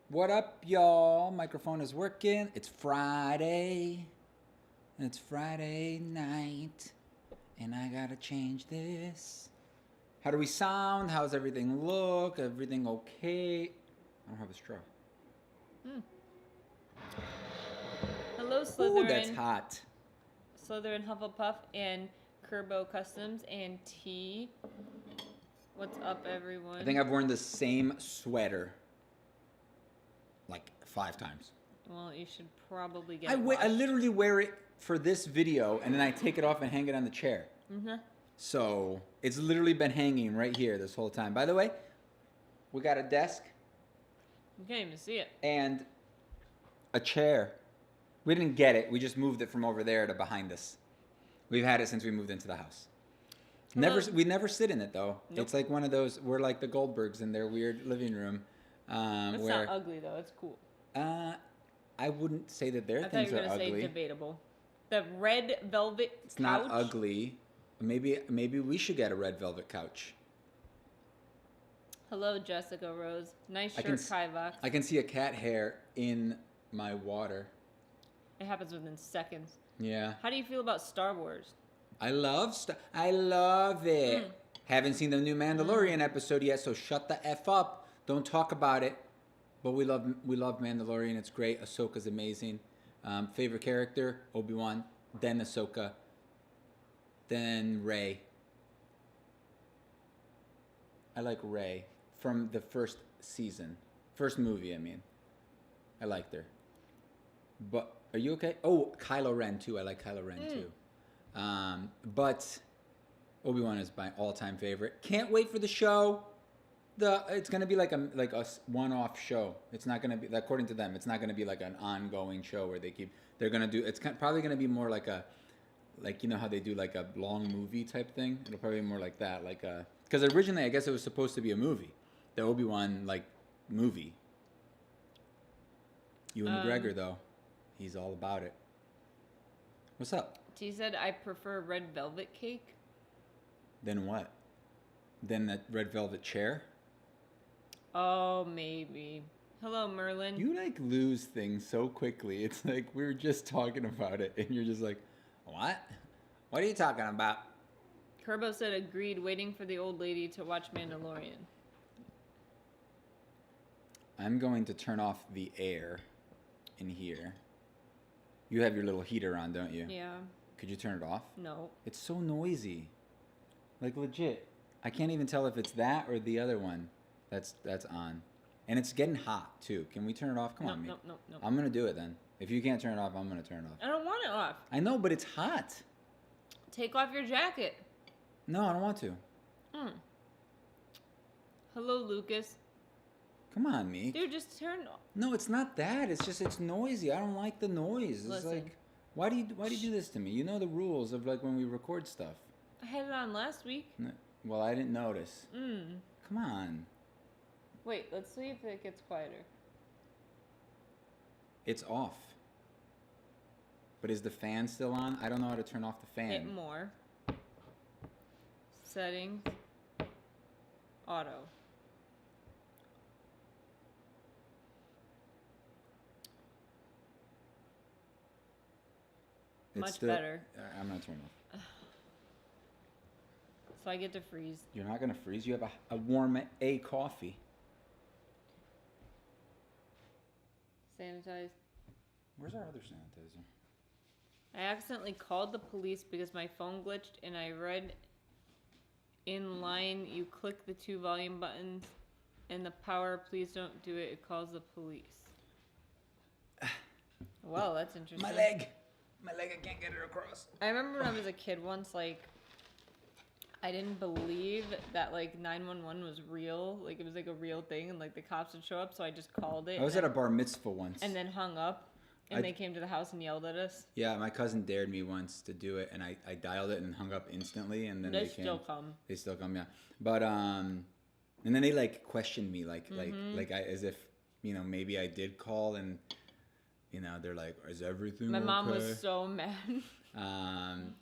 What up, y'all? Microphone is working. It's Friday. It's Friday night. And I gotta change this. How do we sound? How's everything look? Everything okay? I don't have a straw. Hello, Ooh, that's Slytherin. hot. Slytherin, Hufflepuff, and Kerbo Customs, and T. What's up, everyone? I think I've worn the same sweater like 5 times. Well, you should probably get it I literally wear it for this video and then I take it off and hang it on the chair. Mm-hmm. So it's literally been hanging right here this whole time. By the way, we got a desk. You can't even see it. And a chair. We didn't get it. We just moved it from over there to behind us. We've had it since we moved into the house. We never sit in it though. Nope. It's like one of those. We're like the Goldbergs in their weird living room. It's not ugly though. It's cool. I wouldn't say that their I thought things you were are gonna ugly. say debatable. The red velvet It's couch. not ugly. Maybe we should get a red velvet couch. Hello, Jessica Rose. Nice shirt, Kivox. I can see a cat hair in my water. It happens within seconds. Yeah. How do you feel about Star Wars? I love it. Haven't seen the new Mandalorian episode yet, so shut the F up. Don't talk about it. But we love Mandalorian. It's great. Ahsoka's amazing. Favorite character, Obi-Wan, then Ahsoka, then Rey. I like Rey from the first season. First movie, I mean. I liked her. But are you okay? Oh, Kylo Ren too. I like Kylo Ren too. But Obi-Wan is my all-time favorite. Can't wait for the show. It's gonna be like a one-off show. It's not gonna be, according to them, it's not gonna be like an ongoing show where they're gonna do. It's probably gonna be more like you know how they do like a long movie type thing. It'll probably be more like that, because originally I guess it was supposed to be a movie, the Obi-Wan movie. Ewan McGregor though, he's all about it. What's up? T said I prefer red velvet cake. Then what? Then that red velvet chair? Oh, maybe. Hello, Merlin. You lose things so quickly. It's like we were just talking about it and you're just like, what? What are you talking about? Kerbo said agreed, waiting for the old lady to watch Mandalorian. I'm going to turn off the air in here. You have your little heater on, don't you? Yeah. Could you turn it off? No. It's so noisy. Like legit. I can't even tell if it's that or the other one that's on. And it's getting hot too. Can we turn it off? Come on, me. No. I'm going to do it then. If you can't turn it off, I'm going to turn it off. I don't want it off. I know, but it's hot. Take off your jacket. No, I don't want to. Hello, Lucas. Come on, me. Dude, just turn it off. No, it's not that. It's just it's noisy. I don't like the noise. It's Listen. like, why do you do this to me? You know the rules of when we record stuff. I had it on last week. No, well, I didn't notice. Come on. Wait, let's see if it gets quieter. It's off. But is the fan still on? I don't know how to turn off the fan. Hit more. Settings. Auto. Much better. I'm going to turn off. So I get to freeze. You're not going to freeze. You have a warm coffee. Sanitize. Where's our other sanitizer? I accidentally called the police because my phone glitched and I read in line you click the 2 volume buttons and the power, please don't do it, it calls the police. Well, that's interesting. My leg, I can't get it across. I remember when I was a kid once, I didn't believe that 911 was real, it was a real thing, and the cops would show up, so I just called it. I was at a bar mitzvah once. And then hung up, and they came to the house and yelled at us. Yeah, my cousin dared me once to do it, and I dialed it and hung up instantly, and then they came. still come. They still come, yeah. But and then they questioned me as if maybe I did call, and they're like, is everything My okay? mom was so mad.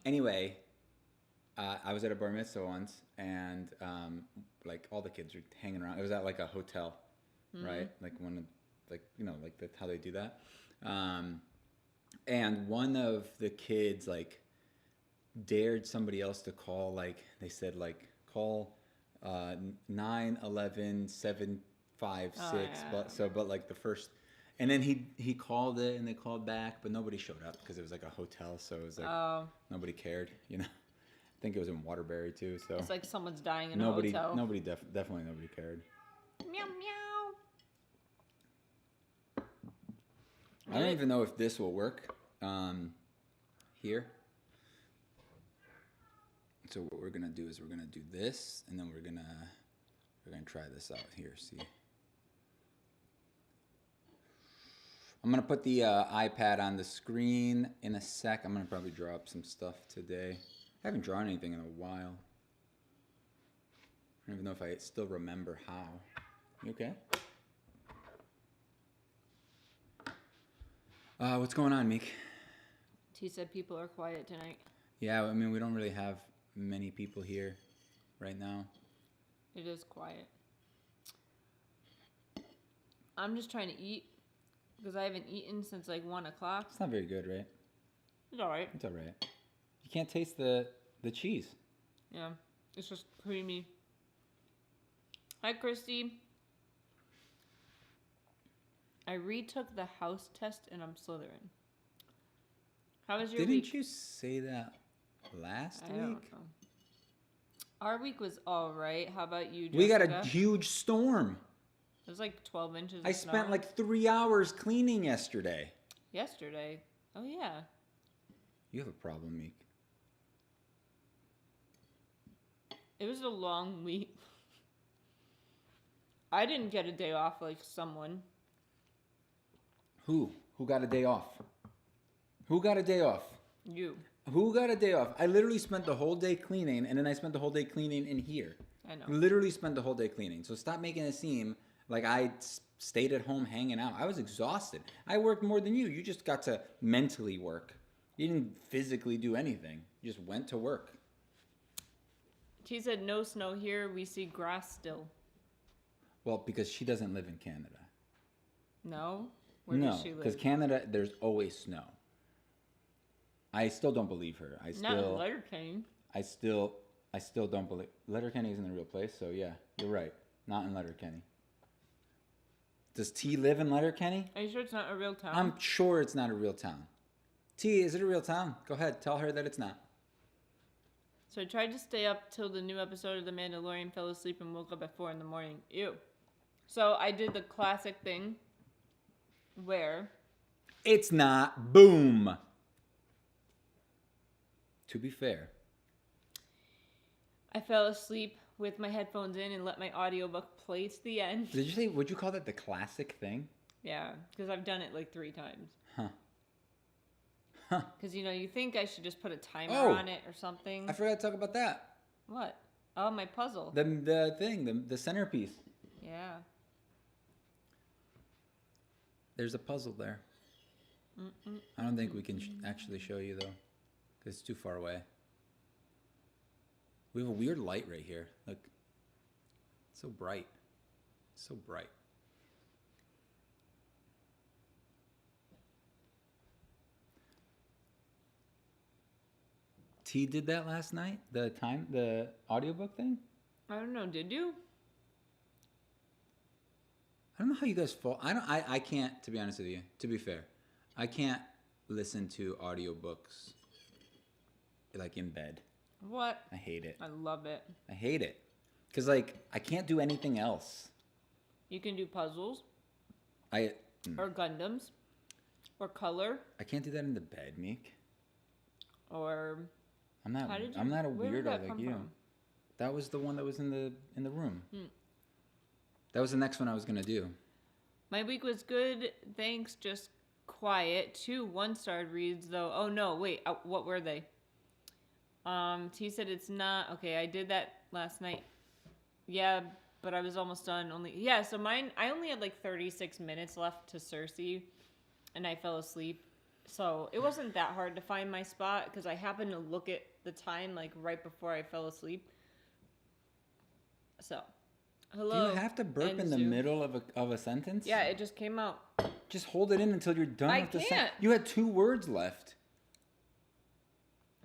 Anyway, I was at a bar mitzvah once, and all the kids were hanging around. It was at a hotel, right? One of like like that's how they do that. And one of the kids like dared somebody else to call, like they said like call 911-756, but like the first, and then he called it and they called back, but nobody showed up because it was like a hotel, so it was like nobody cared, I think it was in Waterbury too, so it's like someone's dying in a hotel. Definitely nobody cared. Meow meow. I don't even know if this will work here. So what we're gonna do is we're gonna do this, and then we're gonna try this out here. See, I'm gonna put the iPad on the screen in a sec. I'm gonna probably draw up some stuff today. I haven't drawn anything in a while. I don't even know if I still remember how. You okay? What's going on, Meek? T said people are quiet tonight. Yeah, I mean, we don't really have many people here right now. It is quiet. I'm just trying to eat because I haven't eaten since like 1 o'clock. It's not very good, right? It's all right. It's all right. You can't taste the cheese. Yeah, it's just creamy. Hi, Christy. I retook the house test and I'm Slytherin. How was your week? Didn't you say that last week? I don't know. Our week was all right. How about you, Jessica? We got a huge storm. It was like 12 inches I of snow. spent like 3 hours cleaning yesterday. Yesterday? Oh, yeah. You have a problem, Meek. It was a long week. I didn't get a day off like someone. Who? Who got a day off? Who got a day off? You. Who got a day off? I literally spent the whole day cleaning, and then I spent the whole day cleaning in here. I know. Literally spent the whole day cleaning. So stop making it seem like I stayed at home hanging out. I was exhausted. I worked more than you. You just got to mentally work. You didn't physically do anything. You just went to work. She said no snow here. We see grass still. Well, because she doesn't live in Canada. No? Where does she live? Because Canada, there's always snow. I still don't believe her. Not in Letterkenny. I still don't believe. Letterkenny isn't a real place, so yeah, you're right. Not in Letterkenny. Does T live in Letterkenny? Are you sure it's not a real town? I'm sure it's not a real town. T, is it a real town? Go ahead, tell her that it's not. So I tried to stay up till the new episode of The Mandalorian, fell asleep, and woke up at 4 a.m. Ew. So I did the classic thing where... It's not. Boom. To be fair. I fell asleep with my headphones in and let my audiobook play to the end. Did you say, would you call that the classic thing? Yeah, because I've done it like 3 times. Huh. Because, you think I should just put a timer on it or something. I forgot to talk about that. What? Oh, my puzzle. The thing, the centerpiece. Yeah. There's a puzzle there. I don't think we can actually show you, though. Because it's too far away. We have a weird light right here. Look. It's so bright. So bright. T did that last night? The audiobook thing? I don't know. Did you? I don't know how you guys fall. I can't, to be honest with you, to be fair. I can't listen to audiobooks like in bed. What? I hate it. I love it. I hate it. Because, like, I can't do anything else. You can do puzzles. Or Gundams. Or color. I can't do that in the bed, Meek. Or... I'm not a weirdo like you. From? That was the one that was in the room. That was the next one I was going to do. My week was good. Thanks. Just quiet. 2 1-star reads, though. Oh, no. Wait. What were they? T said it's not. Okay, I did that last night. Yeah, but I was almost done. So mine, I only had like 36 minutes left to Cersei, and I fell asleep. So it wasn't that hard to find my spot because I happened to look at the time like right before I fell asleep. So Hello. Do you have to burp in the Enzu. middle of a sentence? Yeah, it just came out. Just hold it in until you're done I with the can't. sentence. You had 2 words left.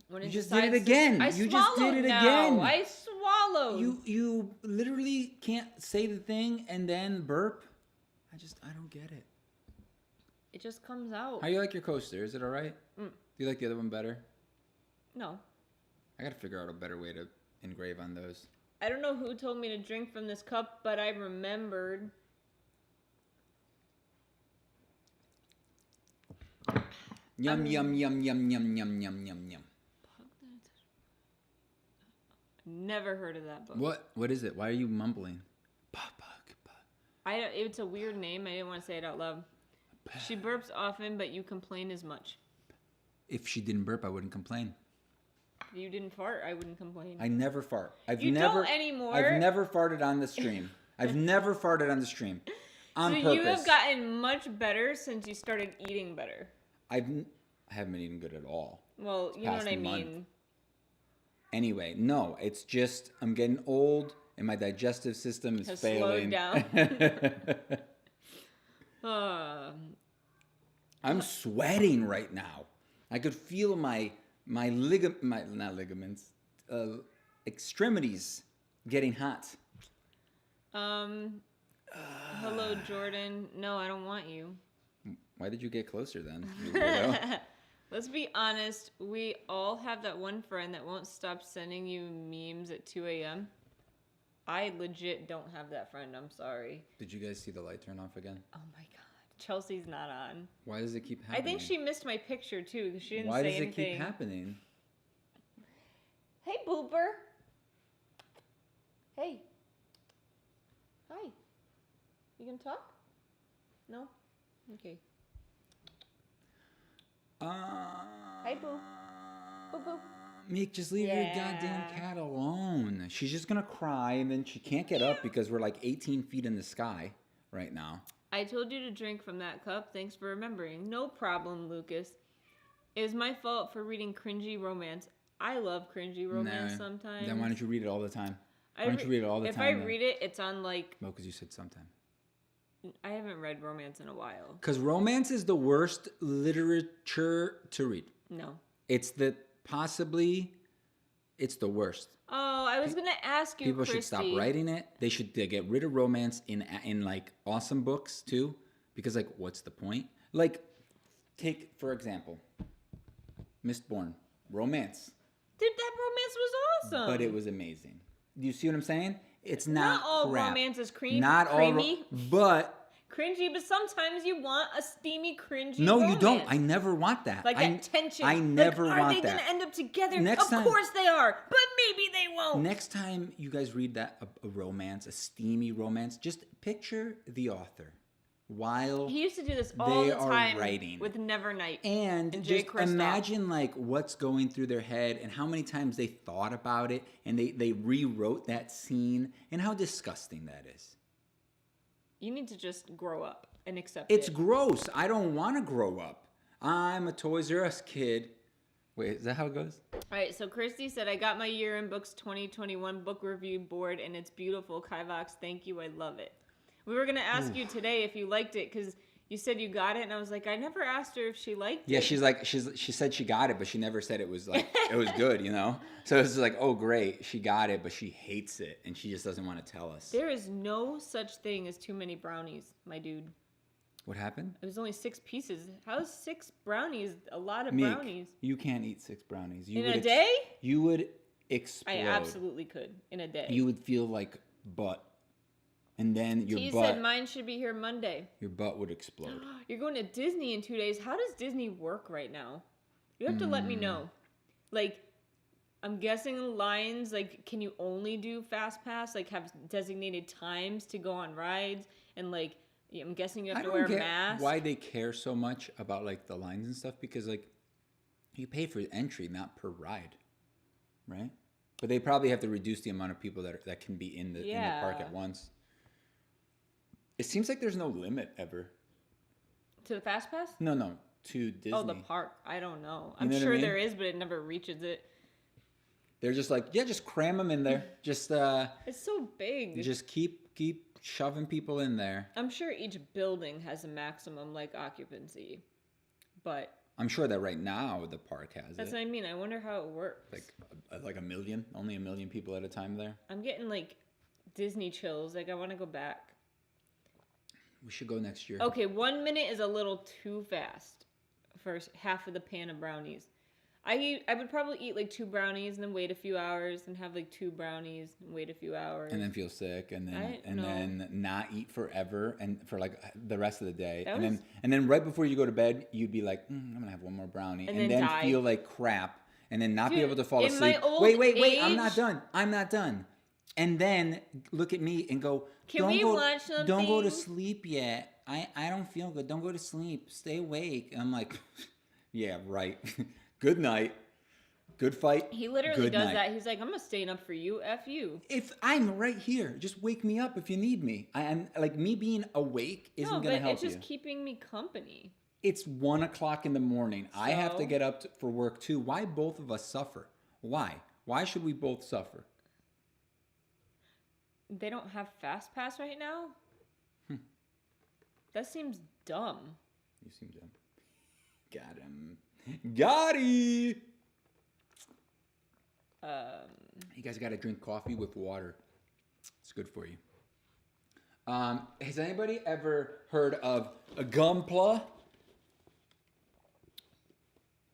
When You it just did it decides to- again. I You swallowed just did it now. again. I swallowed. You literally can't say the thing and then burp. I don't get it. It just comes out. How you like your coaster? Is it all right? Mm. Do you like the other one better? No. I gotta figure out a better way to engrave on those. I don't know who told me to drink from this cup, but I remembered. Yum, yum, yum, yum, yum, yum, yum, yum, yum. Never heard of that book. What is it? Why are you mumbling? It's a weird name. I didn't want to say it out loud. She burps often, but you complain as much. If she didn't burp, I wouldn't complain. If you didn't fart, I wouldn't complain. I never fart. You don't anymore. I've never farted on the stream. I've never farted on the stream. On purpose. You have gotten much better since you started eating better. I haven't been eating good at all. Well, you know what I mean. Month. Anyway, no, it's just I'm getting old and my digestive system is failing. Slowed down. I'm sweating right now. I could feel my extremities getting hot. Hello, Jordan. No, I don't want you. Why did you get closer then? You weirdo? Let's be honest. We all have that one friend that won't stop sending you memes at 2 a.m. I legit don't have that friend. I'm sorry. Did you guys see the light turn off again? Oh my god. Chelsea's not on. Why does it keep happening? I think she missed my picture too because she didn't Why say does anything. it keep happening? Hey, Booper. Hey. Hi. You gonna talk? No? Okay. Hi, Boo. Boo, boo. Meek, just leave your goddamn cat alone. She's just gonna cry and then she can't get up because we're like 18 feet in the sky right now. I told you to drink from that cup. Thanks for remembering. No problem, Lucas. It was my fault for reading cringy romance. I love cringy romance sometimes. Then why don't you read it all the time? Why don't you read it all the time? If I read it, it's on like... No, because you said sometime. I haven't read romance in a while. Because romance is the worst literature to read. No. It's the worst. Oh, I was going to ask you, People Christy. should stop writing it. They should get rid of romance in like awesome books too. Because like, what's the point? Like, take, for example, Mistborn. Romance. Dude, that romance was awesome. But it was amazing. Do you see what I'm saying? It's not all crap. romance is creamy. Not creamy. all, but cringy. But sometimes you want a steamy, cringy. No, romance. you don't. I never want that. Like that tension. I never like, want are they that. gonna end up together? Next of time, course they are, but maybe they won't. Next time you guys read that a romance, a steamy romance, just picture the author while he used to do this all they the time are writing with Nevernight and Jay just Kristoff. imagine like what's going through their head and how many times they thought about it and they rewrote that scene and how disgusting that is. You need to just grow up and accept it. It's gross. I don't want to grow up. I'm a Toys R Us kid. Wait, is that how it goes? All right, so Christy said, I got my Year in Books 2021 book review board, and it's beautiful. Kivox, thank you. I love it. We were going to ask you today if you liked it, because you said you got it, and I was like, I never asked her if she liked it. Yeah, she said she got it, but she never said it was like, it was good, you know? So it's like, oh, great, she got it, but she hates it, and she just doesn't want to tell us. There is no such thing as too many brownies, my dude. What happened? It was only 6 pieces. How's 6 brownies a lot of Meek, brownies? You can't eat 6 brownies. In a day? You would explode. I absolutely could in a day. You would feel like butt. And then your T butt... said mine should be here Monday. Your butt would explode. You're going to Disney in 2 days. How does Disney work right now? You have to let me know. Like, I'm guessing lines, like, can you only do Fast Pass? Like, have designated times to go on rides? And, like, I'm guessing you have to wear a mask. Why they care so much about, like, the lines and stuff. Because, like, you pay for entry, not per ride. Right? But they probably have to reduce the amount of people that can be in the park at once. It seems like there's no limit ever. To the Fast Pass? No. To Disney. Oh, the park. I don't know. I'm sure there is, but it never reaches it. They're just like, yeah, just cram them in there. Just It's so big. just keep shoving people in there. I'm sure each building has a maximum like occupancy, but I'm sure that right now the park has that's it. what I mean. I wonder how it works. Like a million, only a million people at a time there. I'm getting like Disney chills. Like I want to go back. We should go next year. Okay, 1 minute is a little too fast for half of the pan of brownies. I would probably eat like 2 brownies and then wait a few hours and have like 2 brownies and wait a few hours. And then feel sick and then not eat forever and for like the rest of the day. And then right before you go to bed, you'd be like, I'm gonna have one more brownie. And then feel like crap and then not be able to fall asleep. Wait, I'm not done. And then look at me and go, watch something? Don't go to sleep yet. I don't feel good. Don't go to sleep. Stay awake. And I'm like, yeah, right. Good night. Good fight. He literally does that. He's like, I'm not staying up for you. F you. If I'm right here, just wake me up if you need me. I'm like, me being awake isn't going to help you. It's just keeping me company. It's 1 o'clock in the morning. So? I have to get up for work too. Why both of us suffer? Why? Why should we both suffer? They don't have Fast Pass right now? That seems dumb. You seem dumb. Got him. Gotti! You guys got to drink coffee with water. It's good for you. Has anybody ever heard of a Gunpla?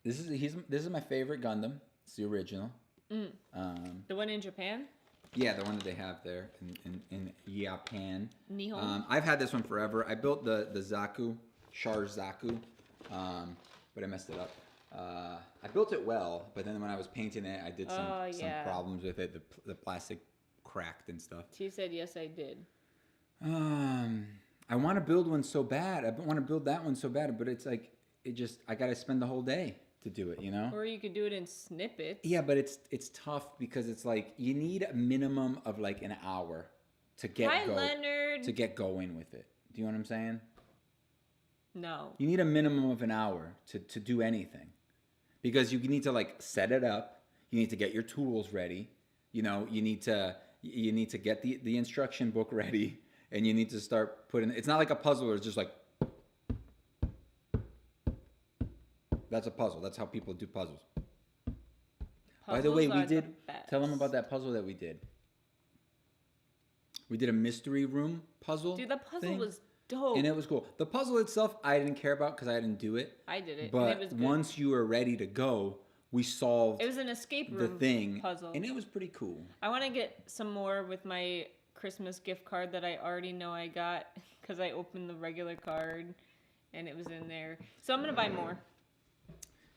This is my favorite Gundam. It's the original. The one in Japan? Yeah, the one that they have there in Japan. Nihon. I've had this one forever. I built the Zaku, Char Zaku, but I messed it up. I built it well, but then when I was painting it, I did some problems with it. The plastic cracked and stuff. She said, yes, I did. I want to build one so bad. I want to build that one so bad, but it's like, I got to spend the whole day to do it, you know? Or you could do it in snippets. Yeah, but it's tough because it's like you need a minimum of like an hour to get going with it. Do you know what I'm saying? No. You need a minimum of an hour to do anything. Because you need to like set it up, you need to get your tools ready, you know, you need to get the instruction book ready, and you need to start putting it's not like a puzzle where it's just like that's a puzzle. That's how people do puzzles. By the way, tell them about that puzzle that we did. We did a mystery room puzzle. Dude, the puzzle was dope. And it was cool. The puzzle itself, I didn't care about because I didn't do it. I did it. But and it was good. Once you were ready to go, we solved it was an escape room puzzle. And it was pretty cool. I want to get some more with my Christmas gift card that I already know I got because I opened the regular card and it was in there. So I'm going to buy more.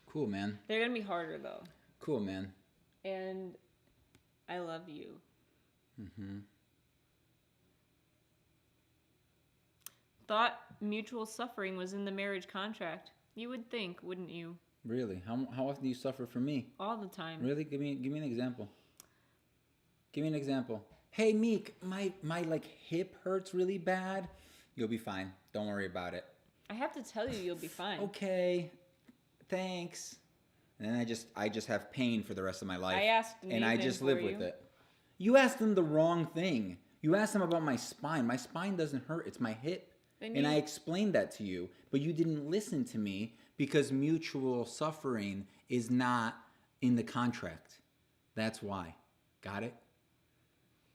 Cool, man. They're going to be harder, though. Cool, man. And I love you. Mm-hmm. Thought mutual suffering was in the marriage contract. You would think, wouldn't you? Really? How often do you suffer for me? All the time. Really? Give me an example. Give me an example. Hey, Meek, my like hip hurts really bad. You'll be fine. Don't worry about it. I have to tell you, you'll be fine. Okay. Thanks. And then I just have pain for the rest of my life. I asked Nathan and I just live with it. You asked them the wrong thing. You asked them about my spine. My spine doesn't hurt. It's my hip. And I explained that to you, but you didn't listen to me because mutual suffering is not in the contract. That's why. Got it?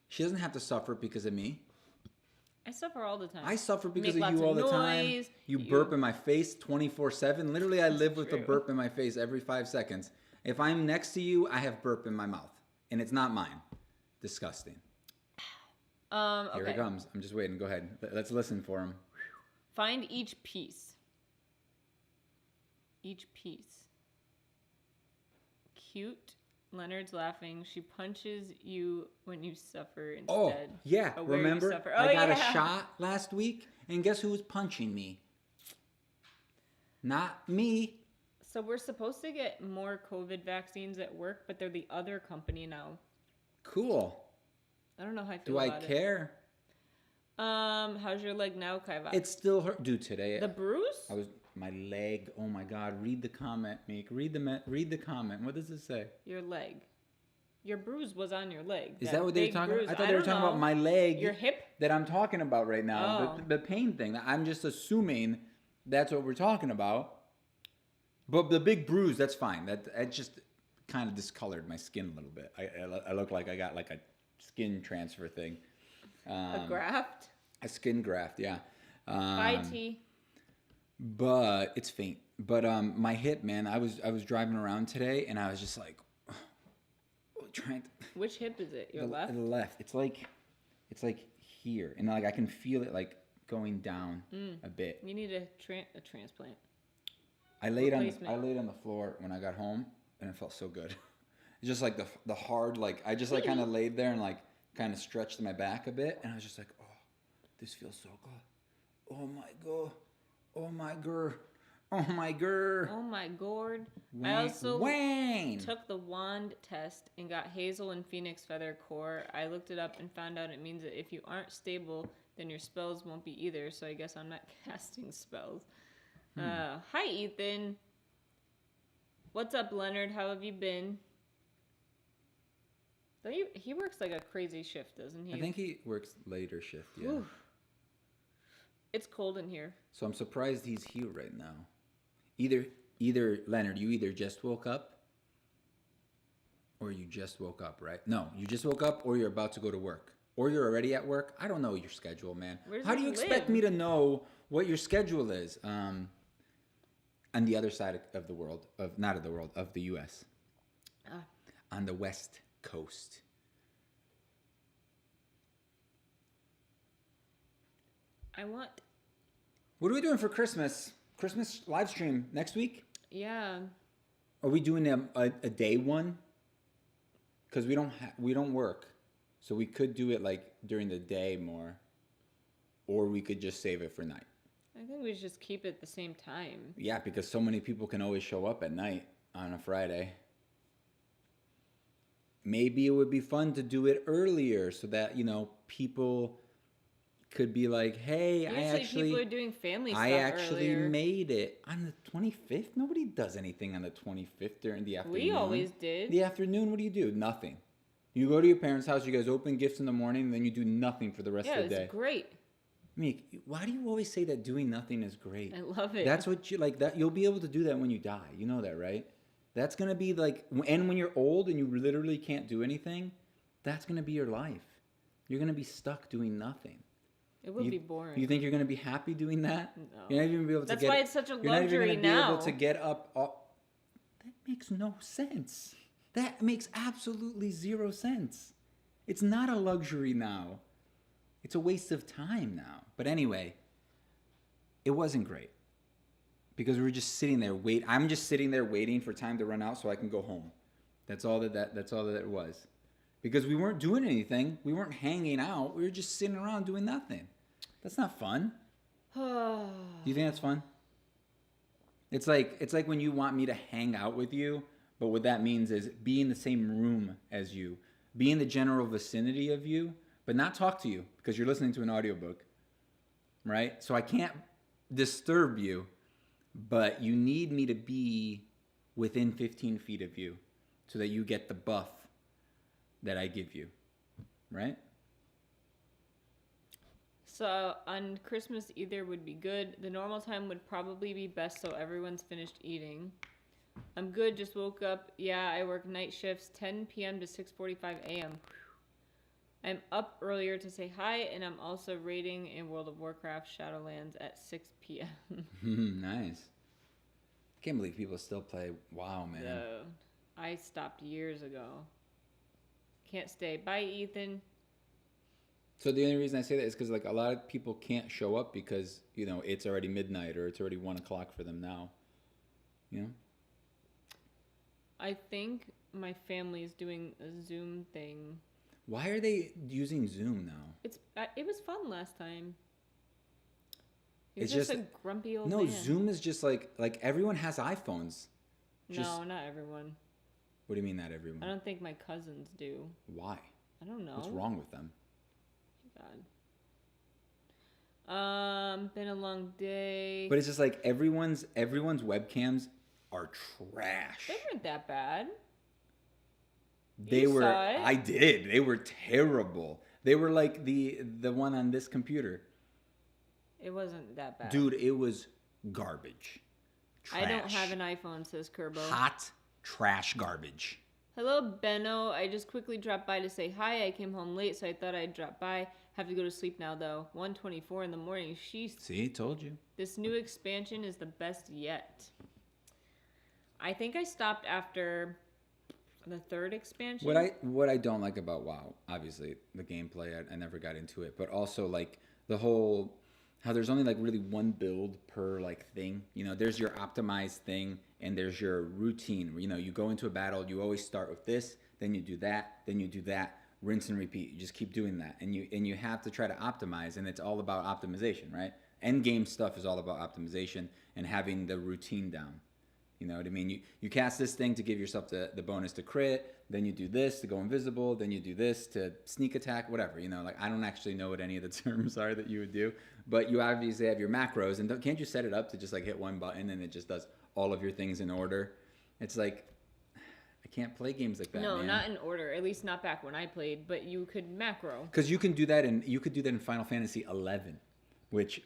She doesn't have to suffer because of me. I suffer all the time. I suffer because of you all the time. You burp in my face 24/7. Literally, I live with a burp in my face every 5 seconds. If I'm next to you, I have burp in my mouth. And it's not mine. Disgusting. Okay. Here it comes. I'm just waiting. Go ahead. Let's listen for him. Find each piece. Each piece. Cute. Leonard's laughing. She punches you when you suffer instead. Oh, yeah. Remember? I got a shot last week, and guess who was punching me? Not me. So we're supposed to get more COVID vaccines at work, but they're the other company now. Cool. I don't know how I feel about it. Do I care? How's your leg now, Kivox? It still hurt. Dude, today... The bruise? My leg. Oh my God. Read the comment, Meek. Read the comment. What does it say? Your leg. Your bruise was on your leg. Is that what they were talking about? I thought they were don't talking know. about my leg. Your hip? That I'm talking about right now. Oh. The pain thing. I'm just assuming that's what we're talking about. But the big bruise, that's fine. That just kind of discolored my skin a little bit. I look like I got like a skin transfer thing. A graft? A skin graft, yeah. IT. But it's faint. But my hip, man, I was driving around today and I was just like trying to. Which hip is it? Your left? The left. It's like here, and like I can feel it like going down a bit. You need a transplant. I laid on the floor when I got home, and it felt so good. It's just like the hard, like I just like kind of laid there and like kind of stretched my back a bit, and I was just like, oh, this feels so good. Oh my god. Oh my god. Oh my god. Oh my gourd. Wayne. I also Wayne. took the wand test and got hazel and phoenix feather core. I looked it up and found out it means that if you aren't stable, then your spells won't be either. So I guess I'm not casting spells. Hi, Ethan. What's up, Leonard? How have you been? He works like a crazy shift, doesn't he? I think he works later shift, yeah. Oof. It's cold in here. So I'm surprised he's here right now. Either Leonard, you either just woke up or you just woke up, right? No, you just woke up or you're about to go to work. Or you're already at work. I don't know your schedule, man. How do you expect me to know what your schedule is? On the other side of the world, of the US. On the West Coast. What are we doing for Christmas? Christmas live stream next week? Yeah. Are we doing a day one? Because we don't work, so we could do it like during the day more, or we could just save it for night. I think we should just keep it the same time. Yeah, because so many people can always show up at night on a Friday. Maybe it would be fun to do it earlier so that people could be like, hey, people are doing family stuff earlier. Made it on the 25th. Nobody does anything on the 25th during the afternoon. We always did. The afternoon, what do? Nothing. You go to your parents' house, you guys open gifts in the morning, and then you do nothing for the rest of the day. Yeah, it's great. Meek, why do you always say that doing nothing is great? I love it. That's what you like. That you'll be able to do that when you die. You know that, right? That's gonna be like, and when you're old and you literally can't do anything, that's gonna be your life. You're gonna be stuck doing nothing. It would be boring. You think you're going to be happy doing that? No. You're not even going to be able to That's why it's such a luxury now. You're not even going to be able to get up. That makes no sense. That makes absolutely zero sense. It's not a luxury now. It's a waste of time now. But anyway, it wasn't great. Because we were just sitting there I'm just sitting there waiting for time to run out so I can go home. That's all that it was. Because we weren't doing anything. We weren't hanging out. We were just sitting around doing nothing. That's not fun. Do you think that's fun? It's like when you want me to hang out with you, but what that means is be in the same room as you, be in the general vicinity of you, but not talk to you because you're listening to an audiobook, right? So I can't disturb you, but you need me to be within 15 feet of you so that you get the buff that I give you, right? So on Christmas, either would be good. The normal time would probably be best so everyone's finished eating. I'm good, just woke up. Yeah, I work night shifts, 10 p.m. to 6:45 a.m. I'm up earlier to say hi, and I'm also raiding in World of Warcraft Shadowlands at 6 p.m. Nice. I can't believe people still play WoW, man. I stopped years ago. Can't stay. Bye, Ethan. So the only reason I say that is because like a lot of people can't show up because it's already midnight or it's already 1 o'clock for them now. I think my family is doing a Zoom thing. Why are they using Zoom now? It was fun last time. It's just a grumpy old man. No, Zoom is just like everyone has iPhones. No, not everyone. What do you mean not everyone? I don't think my cousins do. Why? I don't know. What's wrong with them? God. Been a long day. But it's just like everyone's webcams are trash. They weren't that bad. They were. saw it? I did. They were terrible. They were like the one on this computer. It wasn't that bad. Dude, it was garbage. Trash. I don't have an iPhone, says Kerbo. Hot trash garbage. Hello, Benno. I just quickly dropped by to say hi. I came home late, so I thought I'd drop by. Have to go to sleep now, though. 1:24 in the morning. Sheesh. See, told you. This new expansion is the best yet. I think I stopped after the third expansion. What I don't like about WoW, obviously the gameplay, I never got into it, but also like the whole how there's only like really one build per like thing. You know, there's your optimized thing and there's your routine. You know, you go into a battle, you always start with this, then you do that, then you do that, rinse and repeat. You just keep doing that, and you have to try to optimize, and it's all about optimization, right? End game stuff is all about optimization and having the routine down. You know what I mean? You cast this thing to give yourself the bonus to crit, then you do this to go invisible, then you do this to sneak attack, whatever. You know, like I don't actually know what any of the terms are that you would do, but you obviously have your macros, and can't you set it up to just like hit one button and it just does all of your things in order? It's like, I can't play games like that. No, man. not in order. At least not back when I played, but you could macro. Because you can do that in Final Fantasy 11, which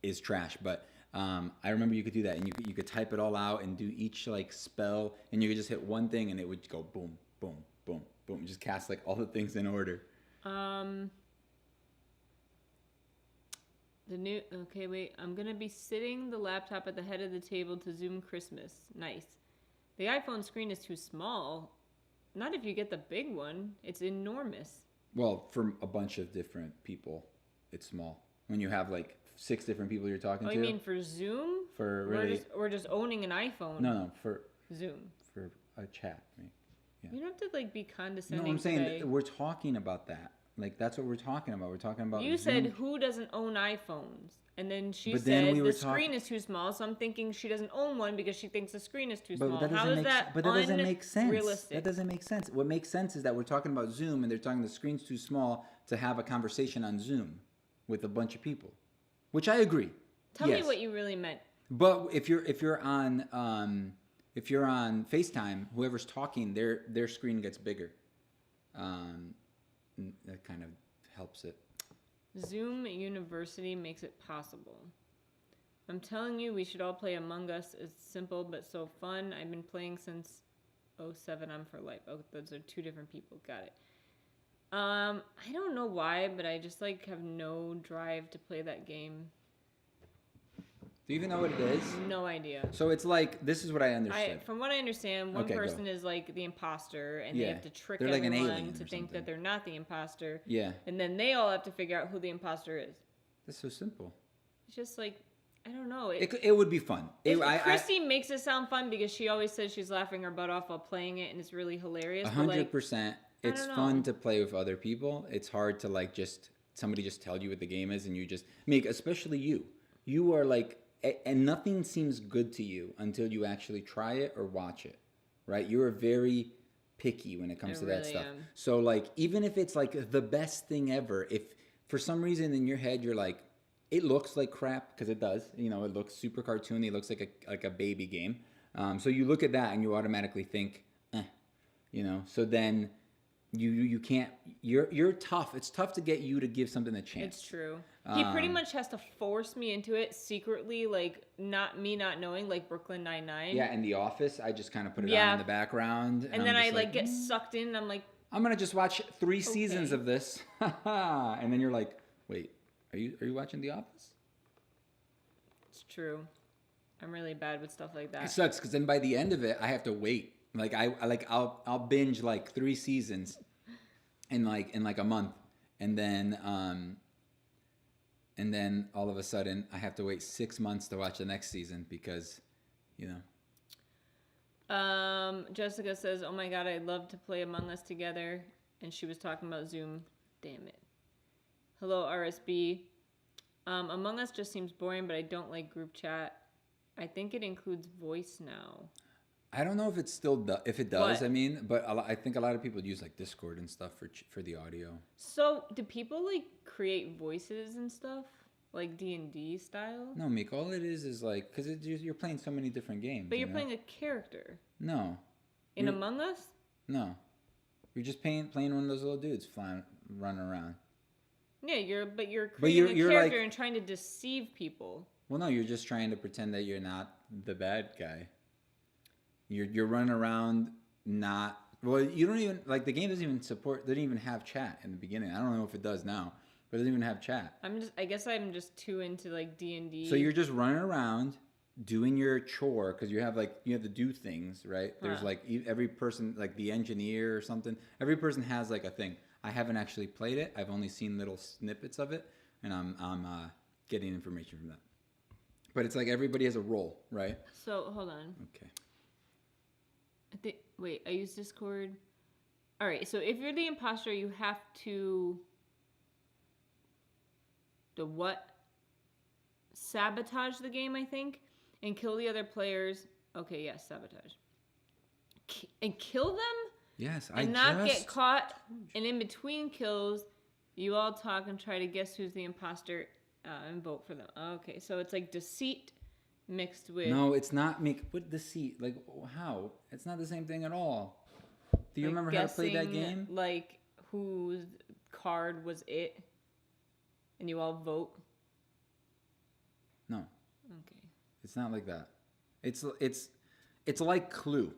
is trash, but I remember you could do that, and you could type it all out and do each like spell, and you could just hit one thing, and it would go boom, boom, boom, boom. Just cast like all the things in order. Okay, wait. I'm gonna be sitting the laptop at the head of the table to Zoom Christmas. Nice. The iPhone screen is too small. Not if you get the big one. It's enormous. Well, for a bunch of different people, it's small. When you have like 6 different people you're talking to. Oh, you mean for Zoom? For really? Or just owning an iPhone? No, for Zoom. For a chat. Yeah. You don't have to like be condescending. No, I'm saying today. we're talking about that. Like that's what we're talking about. We're talking about. You Zoom. said who doesn't own iPhones, and then she but said then the screen is too small. So I'm thinking she doesn't own one because she thinks the screen is too small. How is that? But that doesn't make sense. Realistic? That doesn't make sense. What makes sense is that we're talking about Zoom, and they're talking the screen's too small to have a conversation on Zoom with a bunch of people, which I agree. Tell me what you really meant. But if you're on FaceTime, whoever's talking, their screen gets bigger. That kind of helps it. Zoom University makes it possible. I'm telling you, we should all play Among Us. It's simple but so fun. I've been playing since 07. I'm for life. Oh, those are 2 different people. Got it. I don't know why, but I just like have no drive to play that game. Do you even know what it is? No idea. So it's like, this is what I understood. From what I understand, one person is like the imposter, and they have to trick like everyone to think that they're not the imposter. Yeah. And then they all have to figure out who the imposter is. That's so simple. It's just like, I don't know. It would be fun. Christy makes it sound fun because she always says she's laughing her butt off while playing it, and it's really hilarious. 100%. It's fun to play with other people. It's hard to like somebody just tell you what the game is, and you just make, especially you. You are like, and nothing seems good to you until you actually try it or watch it, right? You're very picky when it comes to that stuff. So like, even if it's like the best thing ever, if for some reason in your head you're like, it looks like crap, because it does. You know, it looks super cartoony. It looks like a baby game. So you look at that and you automatically think, you know. So then you can't. You're tough. It's tough to get you to give something a chance. It's true. He pretty much has to force me into it secretly, like not knowing, like Brooklyn Nine-Nine. Yeah, in The Office, I just kind of put it on in the background, and then I like get sucked in. And I'm like, I'm gonna just watch 3 seasons of this, and then you're like, wait, are you watching The Office? It's true. I'm really bad with stuff like that. It sucks because then by the end of it, I have to wait. Like I'll binge like 3 seasons in like a month, and then all of a sudden I have to wait 6 months to watch the next season because, you know. Jessica says, "Oh my God, I'd love to play Among Us together," and she was talking about Zoom. Damn it. Hello, RSB. Among Us just seems boring, but I don't like group chat. I think it includes voice now. I don't know if it still if it does. What? I mean, but I think a lot of people use like Discord and stuff for the audio. So, do people like create voices and stuff like D&D style? No, Meek. All it is like because you're playing so many different games. But you're playing a character. No. In Among Us? No. You're just playing one of those little dudes running around. Yeah, you're creating a character and trying to deceive people. Well, no, you're just trying to pretend that you're not the bad guy. You're running around not. Well, you don't even like the game doesn't even have chat in the beginning. I don't know if it does now, but it doesn't even have chat. I guess I'm just too into like D&D. So you're just running around doing your chore because you have to do things, right? There's like every person, like the engineer or something. Every person has like a thing. I haven't actually played it. I've only seen little snippets of it, and I'm getting information from that. But it's like everybody has a role, right? So hold on. Okay. Wait, I use Discord. All right. So if you're the imposter, you have to sabotage the game, I think, and kill the other players. Okay, yes, sabotage. And kill them? Yes, and not get caught. And in between kills, you all talk and try to guess who's the imposter and vote for them. Okay, so it's like deceit mixed with... No, it's not with deceit. Like, how? It's not the same thing at all. Do you remember how to play that game? Like, whose card was it? And you all vote? No. Okay. It's not like that. It's like Clue.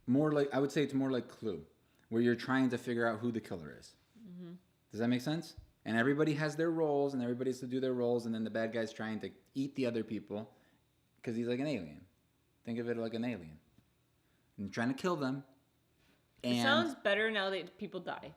More like, I would say it's more like Clue, where you're trying to figure out who the killer is. Mm-hmm. Does that make sense? And everybody has their roles, and everybody has to do their roles, and then the bad guy's trying to eat the other people because he's like an alien. Think of it like an alien. And you're trying to kill them. And it sounds better now that people die.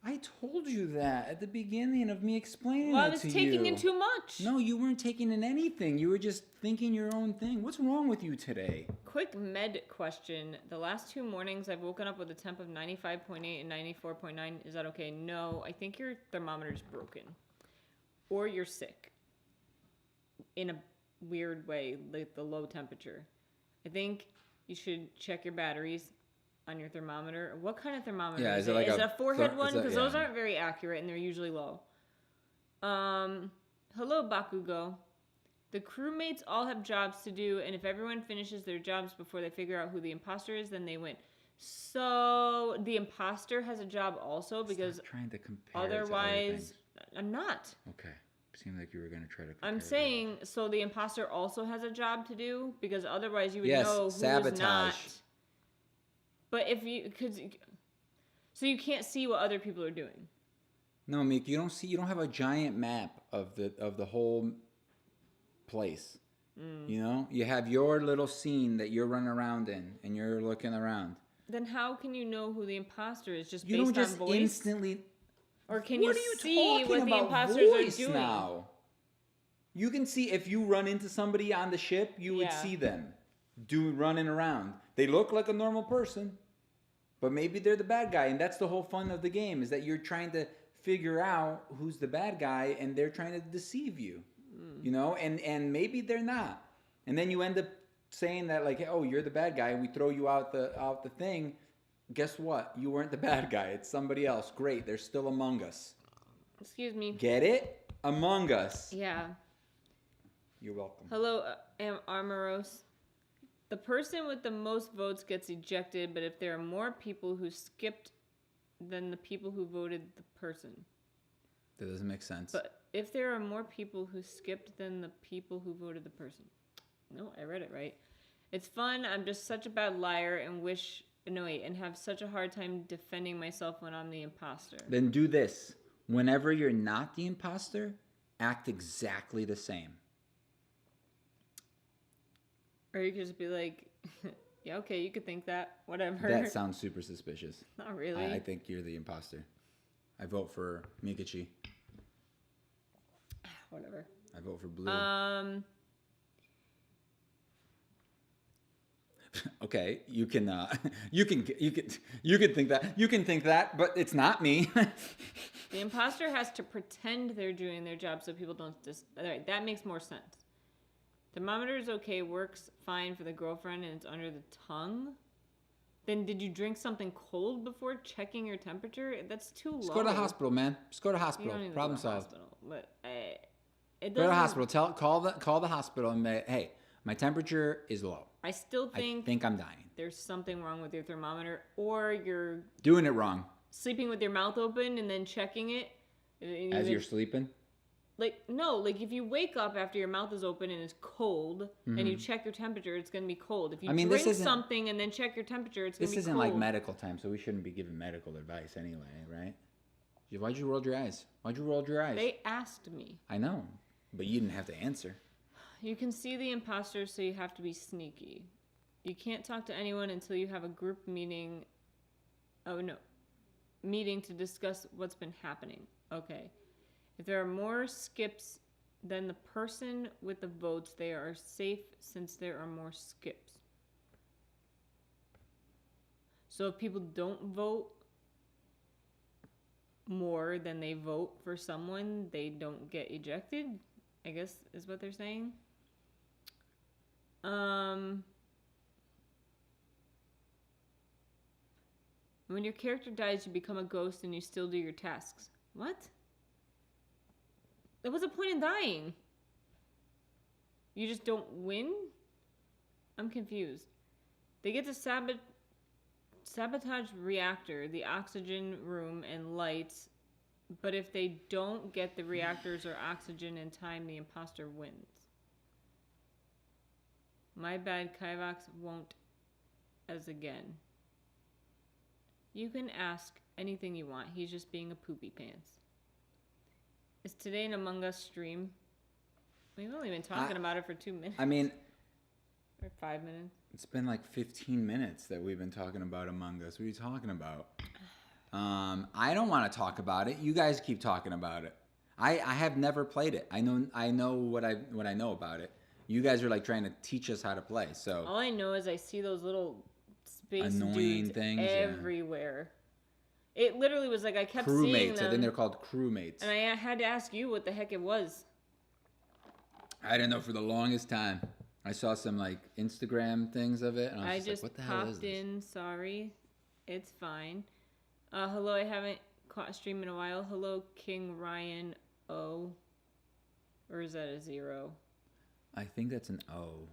I told you that at the beginning of me explaining well, it to you. I was taking in too much. No, you weren't taking in anything. You were just thinking your own thing. What's wrong with you today? Quick med question. The last 2 mornings, I've woken up with a temp of 95.8 and 94.9. Is that okay? No, I think your thermometer's broken. Or you're sick. In a weird way, like the low temperature. I think you should check your batteries on your thermometer. What kind of thermometer is it? Is it a forehead one? Because those aren't very accurate and they're usually low. Hello, Bakugo. The crewmates all have jobs to do, and if everyone finishes their jobs before they figure out who the imposter is, then they win. So the imposter has a job also because stop trying to compare otherwise I'm not. Okay. Seemed like you were going to try to compare. I'm saying so the imposter also has a job to do because otherwise you would know who's not. But if you so you can't see what other people are doing. No, Meek, you don't have a giant map of the whole place. You know? You have your little scene that you're running around in and you're looking around. Then how can you know who the imposter is just you based don't just on voice? Instantly Or can you see what the imposters are doing? Now? You can see if you run into somebody on the ship, you would see them running around. They look like a normal person, but maybe they're the bad guy, and that's the whole fun of the game is that you're trying to figure out who's the bad guy, and they're trying to deceive you, you know, and maybe they're not, and then you end up saying that like, oh, you're the bad guy, and we throw you out the thing. Guess what? You weren't the bad guy. It's somebody else. Great, they're still among us. Excuse me. Get it? Among us. Yeah. You're welcome. Hello, Armoros. The person with the most votes gets ejected, but if there are more people who skipped than the people who voted the person. That doesn't make sense. But if there are more people who skipped than the people who voted the person. No, I read it right. It's fun. I'm just such a bad liar and have such a hard time defending myself when I'm the imposter. Then do this. Whenever you're not the imposter, act exactly the same. Or you could just be like, yeah, okay, you could think that. Whatever. That sounds super suspicious. Not really. I think you're the imposter. I vote for Meekachii. Whatever. I vote for Blue. Okay, you can think that. You can think that, but it's not me. The imposter has to pretend they're doing their job so people don't all right, that makes more sense. Thermometer is okay, works fine for the girlfriend, and it's under the tongue. Then did you drink something cold before checking your temperature? That's too low. Just go to the hospital, man. Just go to the hospital. Problem solved. Hospital, but go to the hospital. Call the hospital and say, hey, My temperature is low. I still I think I'm dying. there's something wrong with your thermometer, or you're Doing it wrong. sleeping with your mouth open and then checking it. As you're sleeping? Like, no, like if you wake up after your mouth is open and it's cold and you check your temperature, it's going to be cold. If you drink something and then check your temperature, it's going to be cold. This isn't like medical time, so we shouldn't be giving medical advice anyway, right? Why'd you roll your eyes? They asked me. I know, but you didn't have to answer. You can see the imposters, so you have to be sneaky. You can't talk to anyone until you have a group meeting. Oh, no. Meeting to discuss what's been happening. Okay. If there are more skips than the person with the votes, they are safe since there are more skips. So if people don't vote more than they vote for someone, they don't get ejected, I guess is what they're saying. When your character dies, you become a ghost and you still do your tasks. What? There was a point in dying. You just don't win? I'm confused. They get to sabotage reactor, the oxygen room, and lights, but if they don't get the reactors or oxygen in time, the imposter wins. My bad, Kivox won't as again. You can ask anything you want. He's just being a poopy pants. Is today an Among Us stream? We've only been talking about it for 2 minutes. I mean... Or 5 minutes. It's been like 15 minutes that we've been talking about Among Us. What are you talking about? I don't want to talk about it. You guys keep talking about it. I have never played it. I know what I know about it. You guys are like trying to teach us how to play. So all I know is I see those little space annoying dudes things everywhere. Yeah. It literally was like I kept crewmates. seeing them. I think they're called crewmates. And I had to ask you what the heck it was. I didn't know for the longest time. I saw some like Instagram things of it, and I was just like, "What the hell is this?" I just popped in. Sorry, it's fine. Hello, I haven't caught a stream in a while. Hello, King Ryan O. Or is that a 0? I think that's an O.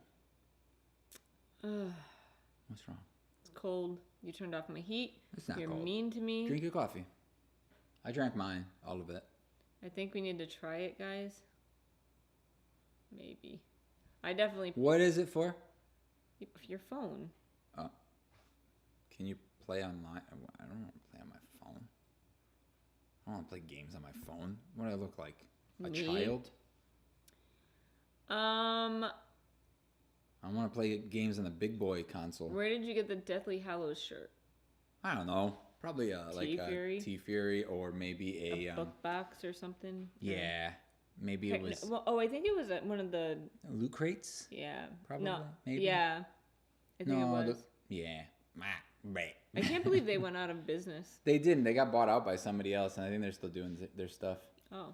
What's wrong? It's cold. You turned off my heat. It's not You're cold. mean to me. Drink your coffee. I drank mine, all of it. I think we need to try it, guys. Maybe. I definitely... What is it for? Your phone. Oh. Can you play online? I don't want to play on my phone. I don't want to play games on my phone. What do I look like? A child? I want to play games on the big boy console. Where did you get the Deathly Hallows shirt? I don't know. Probably like a T-Fury or maybe a book box or something. Yeah. Maybe it was... Well, I think it was one of the... Loot crates? Yeah. Probably? No. Maybe? Yeah. I think it was. Yeah. I can't believe they went out of business. They didn't. They got bought out by somebody else, and I think they're still doing their stuff. Oh.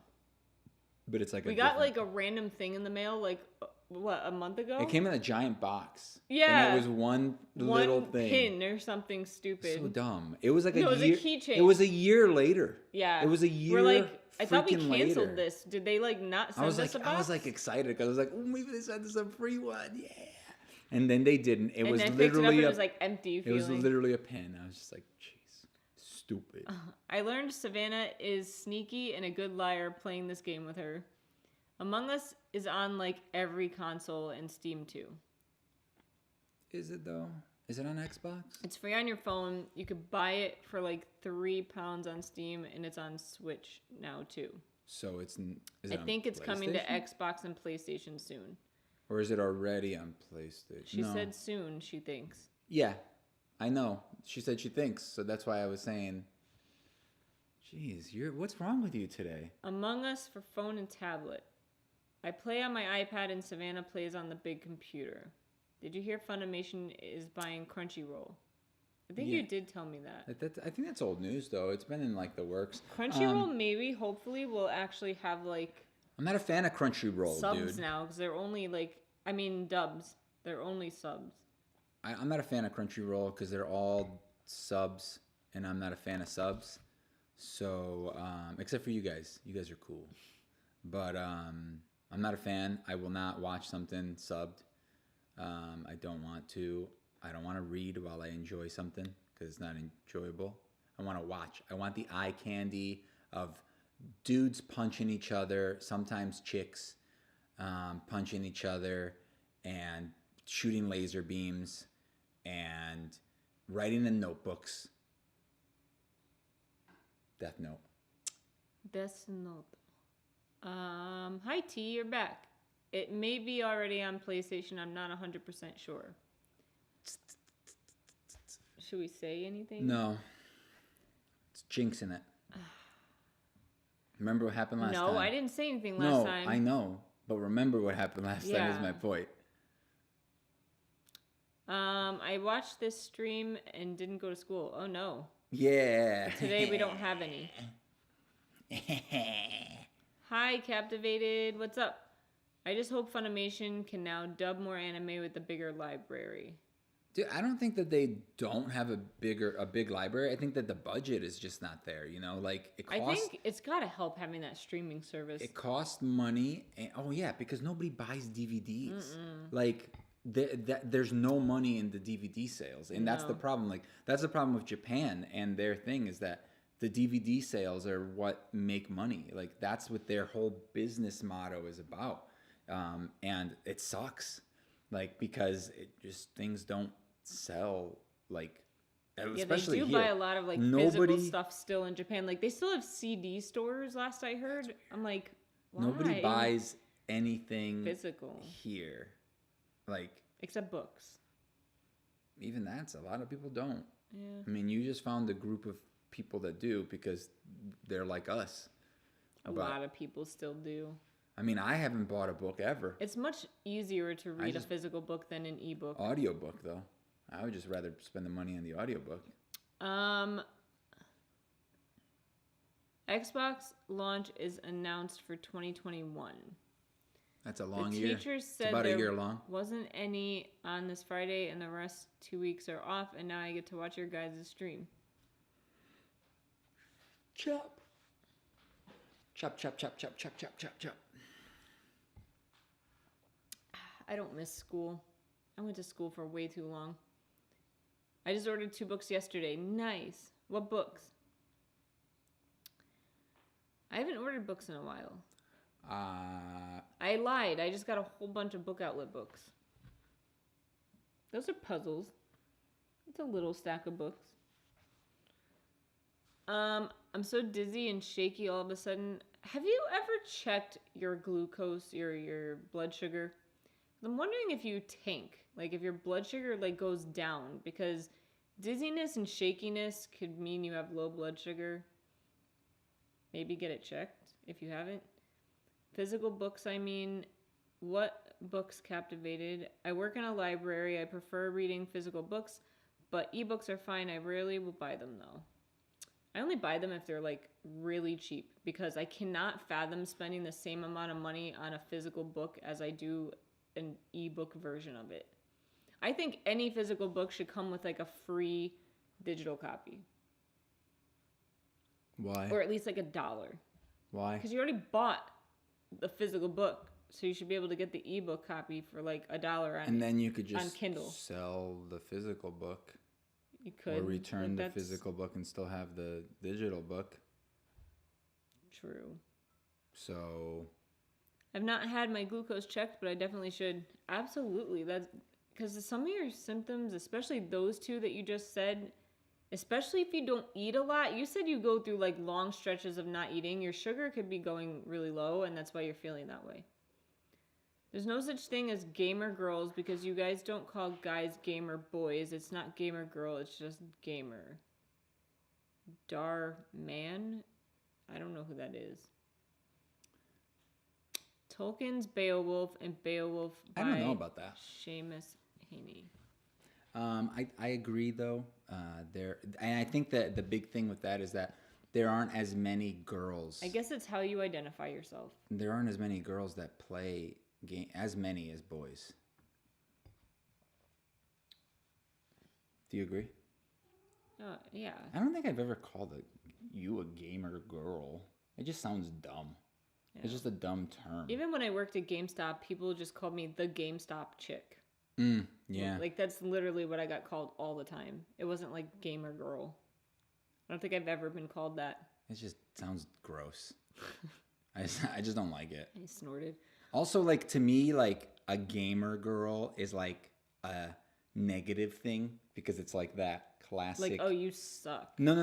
But it's like we got like a random thing in the mail, like, what, a month ago? It came in a giant box. Yeah. And it was one little thing. Pin or something stupid. So dumb. It was like it was a keychain. It was a year later. Yeah. It was a year. We're like, I thought we canceled later. this. Did they like not send us a box? I was like excited because I was like, oh, maybe they sent us a free one. Yeah. And then they didn't. It was literally it was like empty feeling. It was literally a pin. I was just like, jeez, stupid. I learned Savannah is sneaky and a good liar playing this game with her. Among Us is on like every console and Steam too. Is it though? Is it on Xbox? It's free on your phone. You could buy it for like £3 on Steam, and it's on Switch now too. So I think it's coming to Xbox and PlayStation soon. Or is it already on PlayStation? She said soon, she thinks. Yeah, I know. She said she thinks, so that's why I was saying, jeez, what's wrong with you today? Among Us for phone and tablet. I play on my iPad and Savannah plays on the big computer. Did you hear Funimation is buying Crunchyroll? I think you did tell me that. I think that's old news, though. It's been in, like, the works. Crunchyroll maybe, hopefully, will actually have, like... I'm not a fan of Crunchyroll, subs now, because they're only, like... I mean, dubs. They're only subs. I'm not a fan of Crunchyroll, because they're all subs, and I'm not a fan of subs. So, except for you guys. You guys are cool. But, I'm not a fan. I will not watch something subbed. I don't want to. I don't want to read while I enjoy something because it's not enjoyable. I want to watch. I want the eye candy of dudes punching each other, sometimes chicks punching each other and shooting laser beams and writing in notebooks. Death Note. Death Note. Hi T, you're back. It may be already on PlayStation. I'm not 100% sure. Should we say anything? No. It's jinxing it. Remember what happened last time? No, I didn't say anything last time. No, I know. But remember what happened last time is my point. I watched this stream and didn't go to school. Oh no. Yeah. Today we don't have any. Hi, Captivated. What's up? I just hope Funimation can now dub more anime with a bigger library. Dude, I don't think that they don't have a big library. I think that the budget is just not there. You know, like it costs. I think it's gotta help having that streaming service. It costs money, and because nobody buys DVDs. Like there's no money in the DVD sales, and that's the problem. Like that's the problem with Japan, and their thing is that the DVD sales are what make money. Like that's what their whole business motto is about, and it sucks. Like because it just things don't sell like especially they do here. buy a lot of like physical stuff still in Japan. Like they still have CD stores. Last I heard, I'm like, why? Nobody buys anything physical here, like except books. Even that's a lot of people don't. Yeah. I mean, you just found a group of people that do because they're like us. A lot of people still do. I mean, I haven't bought a book ever. It's much easier to read a physical book than an ebook. Audiobook, though. I would just rather spend the money on the audiobook. Xbox launch is announced for 2021. That's a long year. The teachers said it's about a year long. Wasn't any on this Friday, and the rest 2 weeks are off, and now I get to watch your guys' stream. Chop. Chop, chop, chop, chop, chop, chop, chop, chop. I don't miss school. I went to school for way too long. I just ordered 2 books yesterday. Nice. What books? I haven't ordered books in a while. I lied. I just got a whole bunch of Book Outlet books. Those are puzzles. It's a little stack of books. I'm so dizzy and shaky all of a sudden. Have you ever checked your glucose, your blood sugar? I'm wondering if you tank, like if your blood sugar like goes down, because dizziness and shakiness could mean you have low blood sugar. Maybe get it checked if you haven't. Physical books, I mean, what books captivated? I work in a library. I prefer reading physical books, but ebooks are fine. I rarely will buy them though. I only buy them if they're like really cheap, because I cannot fathom spending the same amount of money on a physical book as I do an ebook version of it. I think any physical book should come with like a free digital copy. Why? Or at least like $1. Why? Because you already bought the physical book, so you should be able to get the ebook copy for like $1 on and then you could just on Kindle. Sell the physical book. You could. Or return the physical book and still have the digital book. True. So I've not had my glucose checked, but I definitely should. Absolutely. That's because some of your symptoms, especially those two that you just said, especially if you don't eat a lot. You said you go through like long stretches of not eating. Your sugar could be going really low, and that's why you're feeling that way. There's no such thing as gamer girls, because you guys don't call guys gamer boys. It's not gamer girl, it's just gamer. Dar man? I don't know who that is. Tolkien's Beowulf and Beowulf by I don't know about that. Seamus Heaney. I agree though. And I think that the big thing with that is that there aren't as many girls. I guess it's how you identify yourself. There aren't as many girls that play as many as boys. Do you agree? Yeah. I don't think I've ever called you a gamer girl. It just sounds dumb. Yeah. It's just a dumb term. Even when I worked at GameStop, people just called me the GameStop chick. Yeah. Like, that's literally what I got called all the time. It wasn't like gamer girl. I don't think I've ever been called that. It just sounds gross. I just don't like it. I snorted. Also, like, to me, like, a gamer girl is like a negative thing because it's like that classic. Like, oh, you suck. No,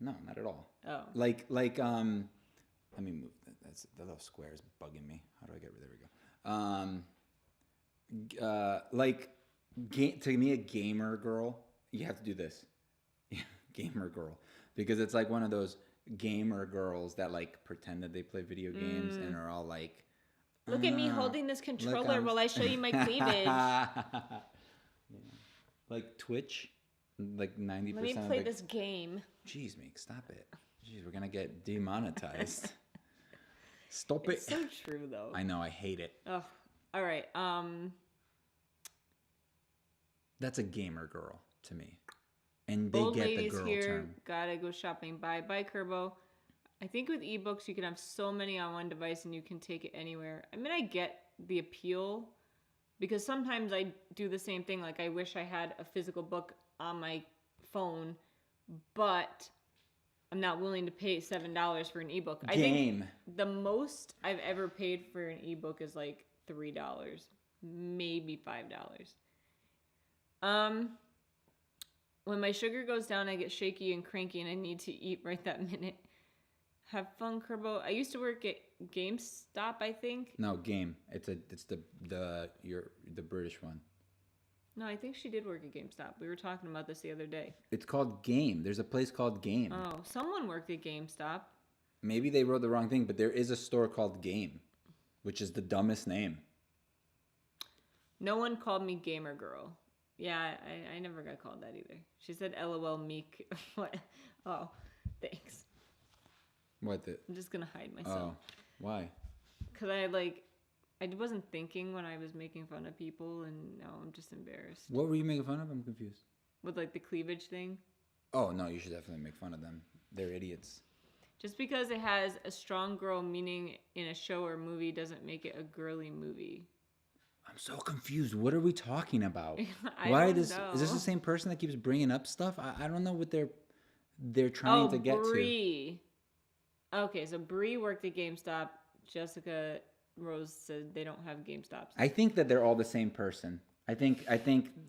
not at all. Oh. Like, let me move. That's the little square is bugging me. How do I get rid? There we go. To me, a gamer girl, you have to do this. Gamer girl, because it's like one of those gamer girls that like pretend that they play video games and are all like, look at me holding this controller while I show you my cleavage. Like Twitch, like 90%. Let me play this game. Jeez, Meek, stop it. Jeez, we're gonna get demonetized. Stop it. It's so true, though. I know, I hate it. Oh, all right. That's a gamer girl to me, and they Old get the ladies girl here, term. gotta go shopping. Bye, Kerbo. I think with ebooks, you can have so many on one device and you can take it anywhere. I mean, I get the appeal because sometimes I do the same thing. Like, I wish I had a physical book on my phone, but I'm not willing to pay $7 for an ebook. I think the most I've ever paid for an ebook is like $3, maybe $5. When my sugar goes down, I get shaky and cranky and I need to eat right that minute. Have fun, Kerbo. I used to work at GameStop, I think. No, Game. It's the British one. No, I think she did work at GameStop. We were talking about this the other day. It's called Game. There's a place called Game. Oh, someone worked at GameStop. Maybe they wrote the wrong thing, but there is a store called Game, which is the dumbest name. No one called me gamer girl. Yeah, I never got called that either. She said LOL Meek. What? Oh, thanks. What the? I'm just going to hide myself. Oh, why? Because I wasn't thinking when I was making fun of people, and now I'm just embarrassed. What were you making fun of? I'm confused. With like the cleavage thing? Oh, no, you should definitely make fun of them. They're idiots. Just because it has a strong girl meaning in a show or movie doesn't make it a girly movie. I'm so confused. What are we talking about? Know. Is this the same person that keeps bringing up stuff? I don't know what they're trying to get Bree. Okay, so Bree worked at GameStop. Jessica Rose said they don't have GameStops. I think that they're all the same person. I think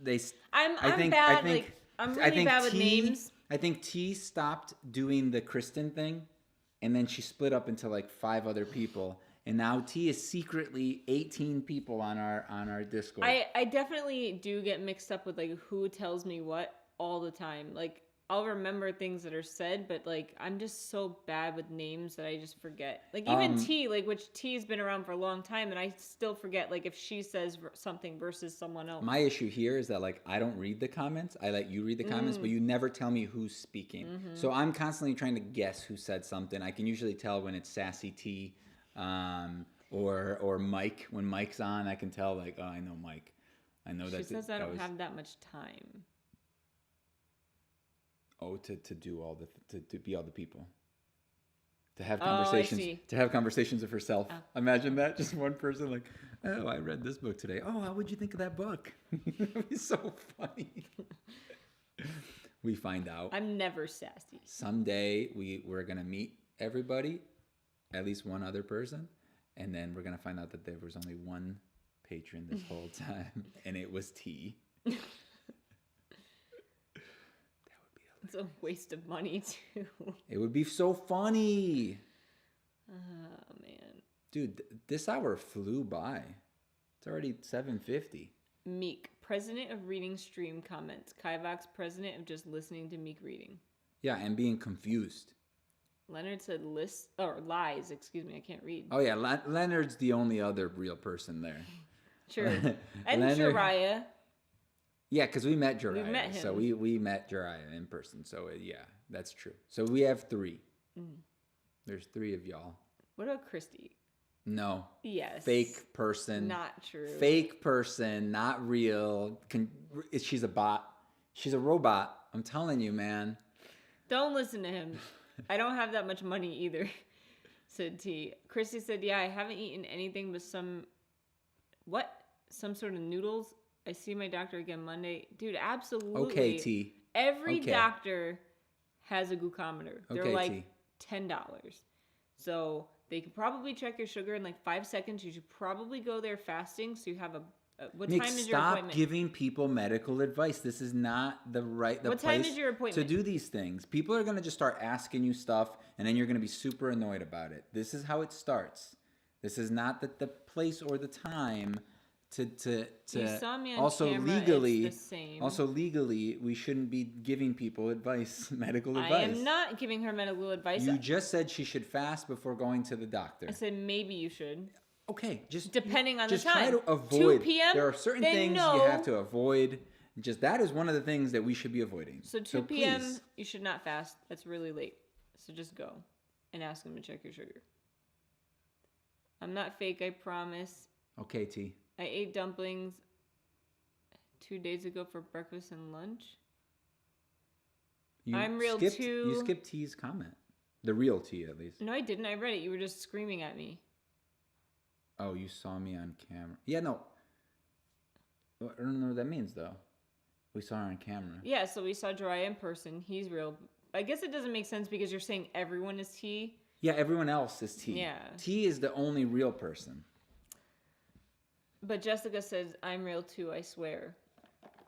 they. I'm bad. I'm really bad with names. I think T stopped doing the Kristen thing, and then she split up into like 5 other people. And now T is secretly 18 people on our Discord. I definitely do get mixed up with like who tells me what all the time. Like, I'll remember things that are said, but like I'm just so bad with names that I just forget. Like even T, like which T's been around for a long time, and I still forget like if she says something versus someone else. My issue here is that like I don't read the comments. I let you read the comments, but you never tell me who's speaking. Mm-hmm. So I'm constantly trying to guess who said something. I can usually tell when it's Sassy T. Or Mike. When Mike's on, I can tell like, oh, I know Mike. I know that. She says I don't have that much time. Oh, to do all to be all the people. To have conversations. I see. To have conversations with herself. Oh. Imagine that, just one person like, oh, I read this book today. Oh, how would you think of that book? It'd be so funny. We find out. I'm never sassy. Someday we're gonna meet everybody. At least one other person, and then we're gonna find out that there was only one patron this whole time, and it was T. That would be hilarious. It's a waste of money too. It would be so funny. Oh man, dude, this hour flew by. It's already 7:50. Meek, president of Reading Stream, comments. Kivox, president of just listening to Meek reading. Yeah, and being confused. Leonard said lies. Excuse me, I can't read. Oh yeah, Leonard's the only other real person there. Sure. And Jariah. Yeah, because we met Jariah. We met him. So we met Jariah in person. So yeah, that's true. So we have 3. There's 3 of y'all. What about Christy? No. Yes. Fake person. Not true. Fake person, not real. She's a bot. She's a robot. I'm telling you, man. Don't listen to him. I don't have that much money either, said T. Christy said, yeah, I haven't eaten anything but some sort of noodles. I see my doctor again Monday. Dude, absolutely. Okay, T. Every Okay. doctor has a glucometer. They're Okay, like T. $10. So they could probably check your sugar in like 5 seconds. You should probably go there fasting so you have a what Nick, time is your appointment? stop giving people medical advice. This is not the What place time is your appointment? to do these things. People are going to just start asking you stuff, and then you're going to be super annoyed about it. This is how it starts. This is not the place or the time to You saw me on also camera, legally it's the same. Also legally we shouldn't be giving people advice, medical advice. I am not giving her medical advice. You just said she should fast before going to the doctor. I said maybe you should. Okay, just depending on the just time. try to avoid. 2 p.m. There are certain then things no. you have to avoid. Just that is one of the things that we should be avoiding. So 2 p.m. please. you should not fast. That's really late. So just go and ask them to check your sugar. I'm not fake, I promise. Okay, T. I ate dumplings 2 days ago for breakfast and lunch. I'm real skipped, too. You skipped T's comment. The real T, at least. No, I didn't. I read it. You were just screaming at me. Oh, you saw me on camera. Yeah, no. I don't know what that means, though. We saw her on camera. Yeah, so we saw Jiraiya in person. He's real. I guess it doesn't make sense because you're saying everyone is T. Yeah, everyone else is T. Yeah. T is the only real person. But Jessica says, I'm real too, I swear.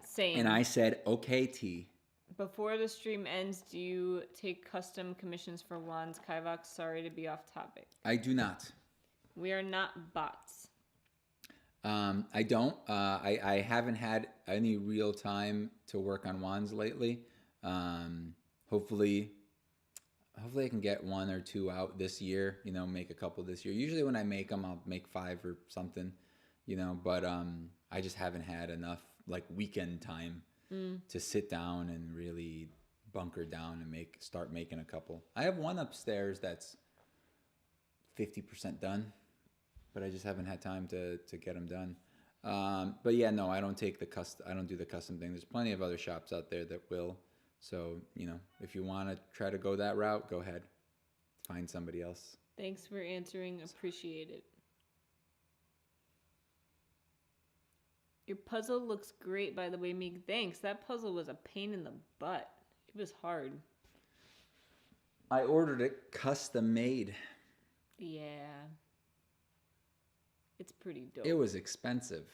Same. And I said, okay, T. Before the stream ends, do you take custom commissions for wands? Kivox, sorry to be off topic. I do not. We are not bots. I don't. I haven't had any real time to work on wands lately. Hopefully I can get 1 or 2 out this year. You know, make a couple this year. Usually when I make them, I'll make 5 or something. You know, but I just haven't had enough like weekend time to sit down and really bunker down and start making a couple. I have one upstairs that's 50% done. But I just haven't had time to get them done. But yeah, no, I don't take I don't do the custom thing. There's plenty of other shops out there that will. So, you know, if you want to try to go that route, go ahead. Find somebody else. Thanks for answering. Appreciate it. Your puzzle looks great, by the way, Meek. Thanks. That puzzle was a pain in the butt. It was hard. I ordered it custom made. Yeah. It's pretty dope. It was expensive.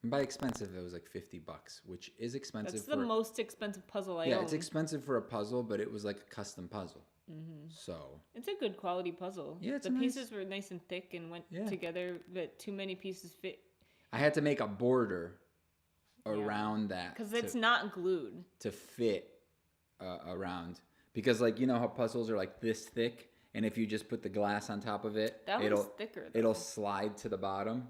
And by expensive, it was like $50, which is expensive. That's the most expensive puzzle I own. Yeah, it's expensive for a puzzle, but it was like a custom puzzle. Mm-hmm. So it's a good quality puzzle. Yeah, it's the nice. pieces were nice and thick and went together, but too many pieces fit. I had to make a border around that because it's not glued to fit around. Because like you know how puzzles are like this thick. And if you just put the glass on top of it, it'll slide to the bottom.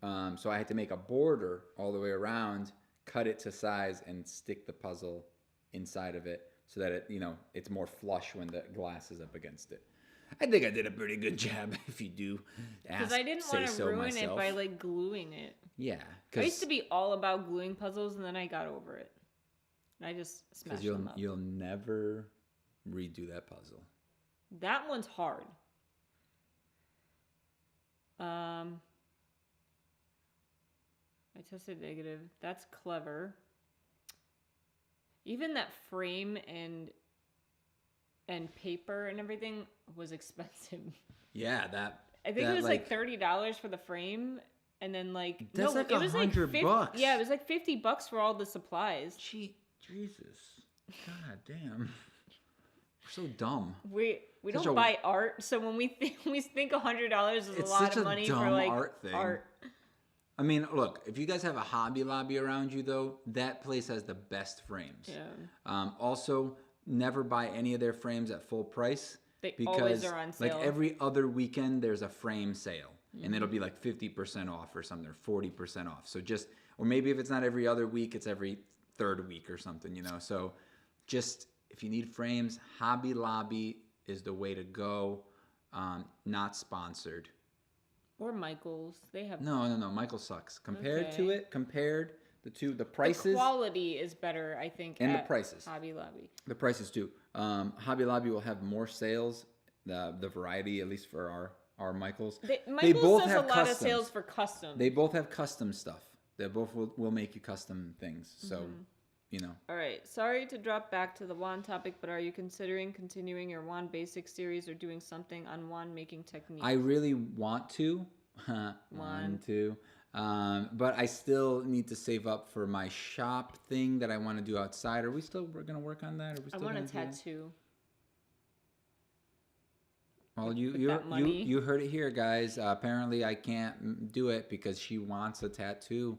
Mm-hmm. So I had to make a border all the way around, cut it to size, and stick the puzzle inside of it so that it's more flush when the glass is up against it. I think I did a pretty good job. If you do, because I didn't want to ruin it by like gluing it. Yeah, I used to be all about gluing puzzles, and then I got over it. And I just smashed them up. You'll never redo that puzzle. That one's hard. I tested negative. That's clever. Even that frame and paper and everything was expensive. Yeah, I think it was like $30 for the frame, and then like that's like $100. Yeah, it was like $50 for all the supplies. Jesus, god damn. We're so dumb. We don't buy art, so when we think $100 is a lot of money for like art. I mean, look, if you guys have a Hobby Lobby around you, though, that place has the best frames. Yeah. Also, never buy any of their frames at full price. They always are on sale. Like every other weekend, there's a frame sale, and it'll be like 50% off or something, or 40% off. So or maybe if it's not every other week, it's every third week or something, So just if you need frames, Hobby Lobby is the way to go. Not sponsored. Or Michael's. They have No. Michael sucks. Compared the prices. The quality is better, I think. And the prices. Hobby Lobby. The prices too. Hobby Lobby will have more sales. The variety, at least for our Michaels. Michael's both does have a lot customs. of sales for custom. They both have custom stuff. They both will make you custom things. So, you know. All right. Sorry to drop back to the wand topic, but are you considering continuing your wand basic series or doing something on wand making techniques? I really want to. But I still need to save up for my shop thing that I want to do outside. We're going to work on that? I want a tattoo. Well, you heard it here, guys. Apparently, I can't do it because she wants a tattoo.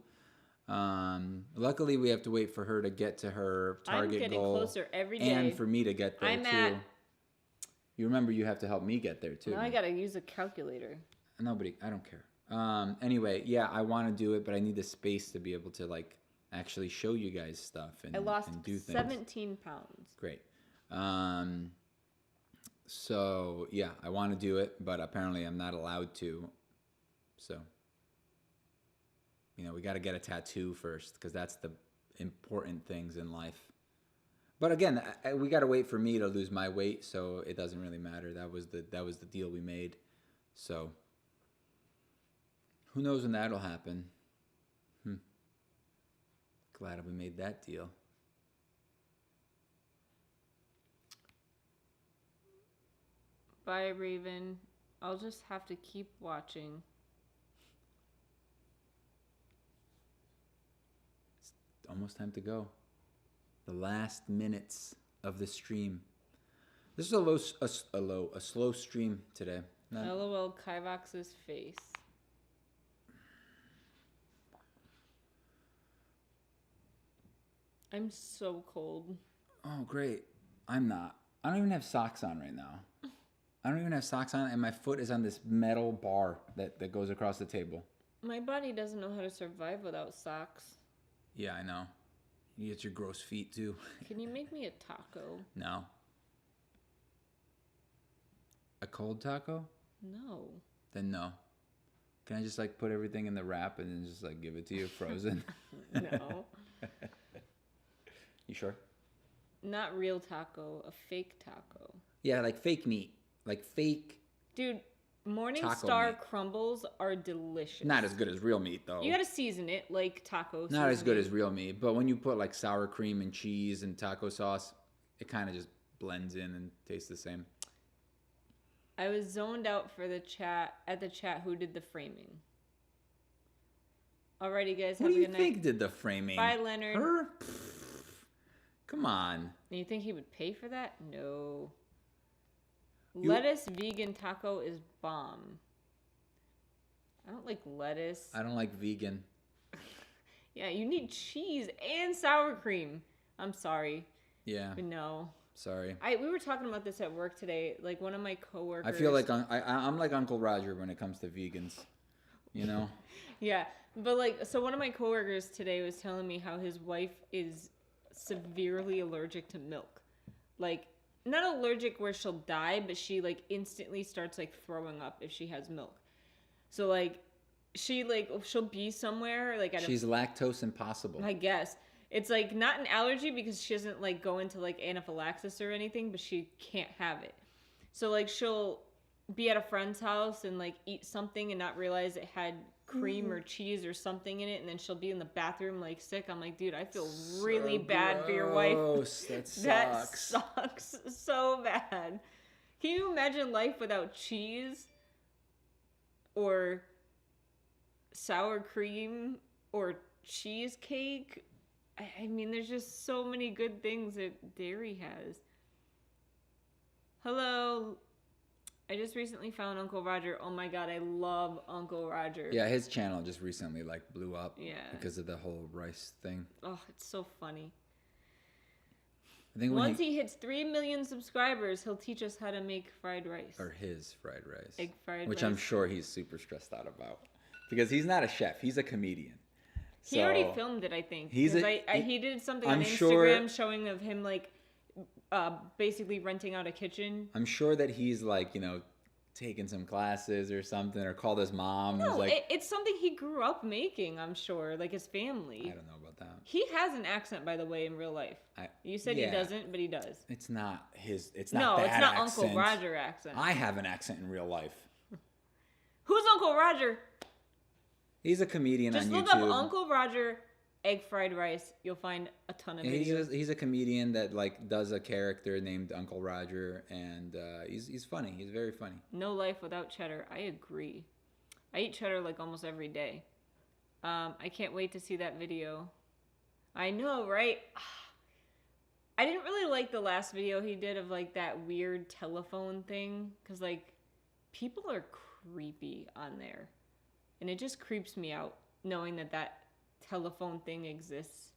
Luckily, we have to wait for her to get to her target goal. I'm getting closer every day. And for me to get there, too. You remember you have to help me get there, too. Now I got to use a calculator. I don't care. Anyway, yeah, I want to do it, but I need the space to be able to, like, actually show you guys stuff and do things. I lost 17 pounds. Great. So, yeah, I want to do it, but apparently I'm not allowed to. So, you know, we got to get a tattoo first because that's the important things in life. But again, we got to wait for me to lose my weight, so it doesn't really matter. That was the deal we made. So, who knows when that'll happen? Glad we made that deal. Bye, Raven. I'll just have to keep watching. It's almost time to go. The last minutes of the stream. This is a slow stream today. LOL Kivox's face. I'm so cold. Oh, great. I'm not. I don't even have socks on right now. I don't even have socks on, and my foot is on this metal bar that goes across the table. My body doesn't know how to survive without socks. Yeah, I know. You get your gross feet, too. Can you make me a taco? No. A cold taco? No. Then no. Can I just, like, put everything in the wrap and then just, like, give it to you frozen? No. You sure? Not real taco, a fake taco. Yeah, like fake meat. Like fake. Dude, Morningstar crumbles are delicious. Not as good as real meat, though. You gotta season it like taco. Not as good as real meat, but when you put like sour cream and cheese and taco sauce, it kind of just blends in and tastes the same. I was zoned out for the chat who did the framing. Alrighty, guys. Have a good night. Who do you think did the framing? Bye, Leonard. Her? Come on. And you think he would pay for that? No. Lettuce vegan taco is bomb. I don't like lettuce. I don't like vegan. Yeah, you need cheese and sour cream. I'm sorry. Yeah. But no. Sorry. We were talking about this at work today. Like one of my coworkers. I feel like I'm like Uncle Roger when it comes to vegans. You know? Yeah. But like, so one of my coworkers today was telling me how his wife is severely allergic to milk. Like, not allergic where she'll die, but she like instantly starts like throwing up if she has milk. So like she'll be somewhere like she's lactose impossible. I guess. It's like not an allergy because she doesn't like go into like anaphylaxis or anything, but she can't have it. So like she'll be at a friend's house and like eat something and not realize it had cream or cheese or something in it, and then she'll be in the bathroom like sick. I'm like, dude, I feel really bad for your wife. That sucks. That sucks so bad. Can you imagine life without cheese or sour cream or cheesecake? I mean, there's just so many good things that dairy has. Hello. I just recently found Uncle Roger. Oh my god, I love Uncle Roger. Yeah, his channel just recently like blew up. Yeah. Because of the whole rice thing. Oh, it's so funny. I think once he hits 3 million subscribers, he'll teach us how to make fried rice. Or his fried rice. Egg fried rice. Which I'm sure he's super stressed out about. Because he's not a chef, he's a comedian. He already filmed it, I think. He did something on Instagram showing of him like basically renting out a kitchen. I'm sure that he's like, you know, taking some classes or something, or called his mom. No, like, it's something he grew up making, I'm sure, like his family. I don't know about that. He has an accent, by the way, in real life. You said he doesn't, but he does. It's not his. It's not. No, that it's not accent. Uncle Roger accent. I have an accent in real life. Who's Uncle Roger? He's a comedian Just on look YouTube. up Uncle Roger egg fried rice. You'll find a ton of videos. He's a comedian that like does a character named Uncle Roger, and he's funny. He's very funny. No life without cheddar. I agree. I eat cheddar like almost every day. I can't wait to see that video. I know, right? I didn't really like the last video he did of like that weird telephone thing, because like people are creepy on there, and it just creeps me out knowing that telephone thing exists.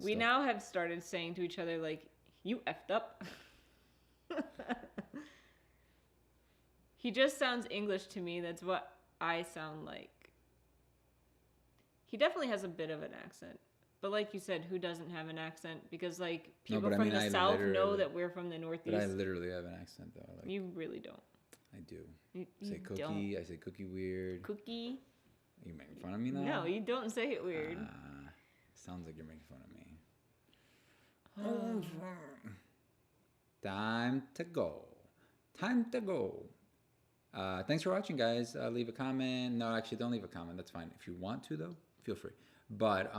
We now have started saying to each other like, "You effed up." He just sounds English to me. That's what I sound like. He definitely has a bit of an accent. But like you said, who doesn't have an accent? Because like people from the South know that we're from the Northeast. But I literally have an accent though. Like, you really don't. I do. You say cookie. Don't. I say cookie weird. Cookie. Are you making fun of me now? No, you don't say it weird. Sounds like you're making fun of me. Time to go. Time to go. Thanks for watching, guys. Leave a comment. No, actually, don't leave a comment. That's fine. If you want to, though, feel free. But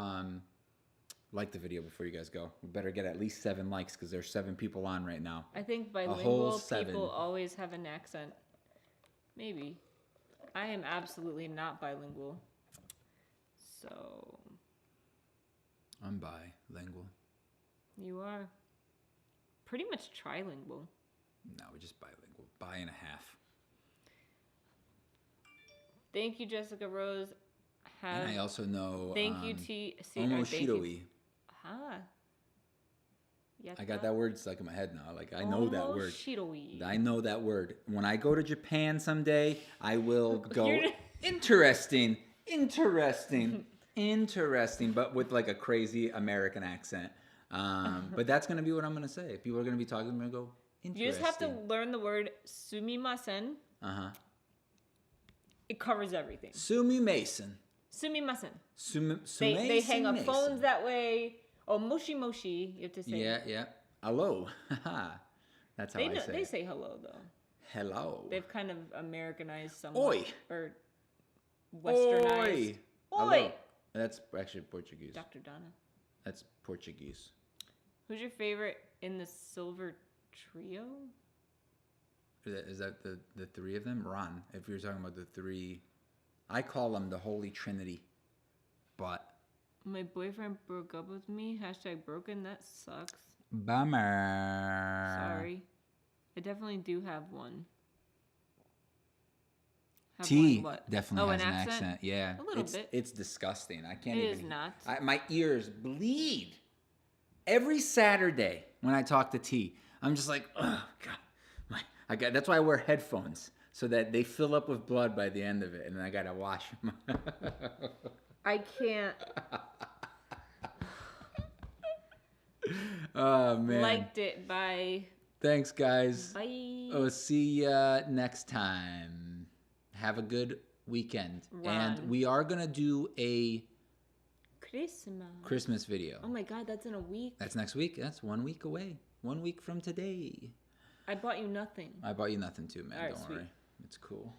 like the video before you guys go. We better get at least 7 likes because there's 7 people on right now. I think bilingual people always have an accent. Maybe. I am absolutely not bilingual. So. I'm bilingual. You are. Pretty much trilingual. No, we're just bilingual. Bi and a half. Thank you, Jessica Rose. And I also know. Thank you, T. Omoshiroi. Ah. I got that word stuck in my head now. Like I know that word. Omoshiroi. I know that word. When I go to Japan someday, I will go. Interesting, but with like a crazy American accent. But that's gonna be what I'm gonna say. People are gonna be talking. I'm gonna go. Interesting. You just have to learn the word sumimasen. It covers everything. Sumimasen. Sumimasen. They hang up phones that way. Oh, moshi moshi. You have to say. Yeah. Hello. That's how I say it. They say hello though. Hello. They've kind of Americanized somewhat. Oi. Or westernized. Oi. That's actually Portuguese. Dr. Donna. That's Portuguese. Who's your favorite in the Silver Trio? Is that the 3 of them? Ron. If you're talking about the 3, I call them the Holy Trinity. But my boyfriend broke up with me. #broken. That sucks. Bummer. Sorry. I definitely do have one. T definitely has an accent. Yeah. A little bit. It's disgusting. I can't even. It is not. My ears bleed. Every Saturday when I talk to T, I'm just like, oh, God. That's why I wear headphones, so that they fill up with blood by the end of it, and then I gotta wash them. I can't. Oh man. Liked it. Bye. Thanks, guys. Bye. Oh, see ya next time. Have a good weekend. Ron. And we are gonna do a Christmas video. Oh my God, that's in a week. That's next week. That's 1 week away. 1 week from today. I bought you nothing. I bought you nothing too, man. All right, don't worry. It's cool.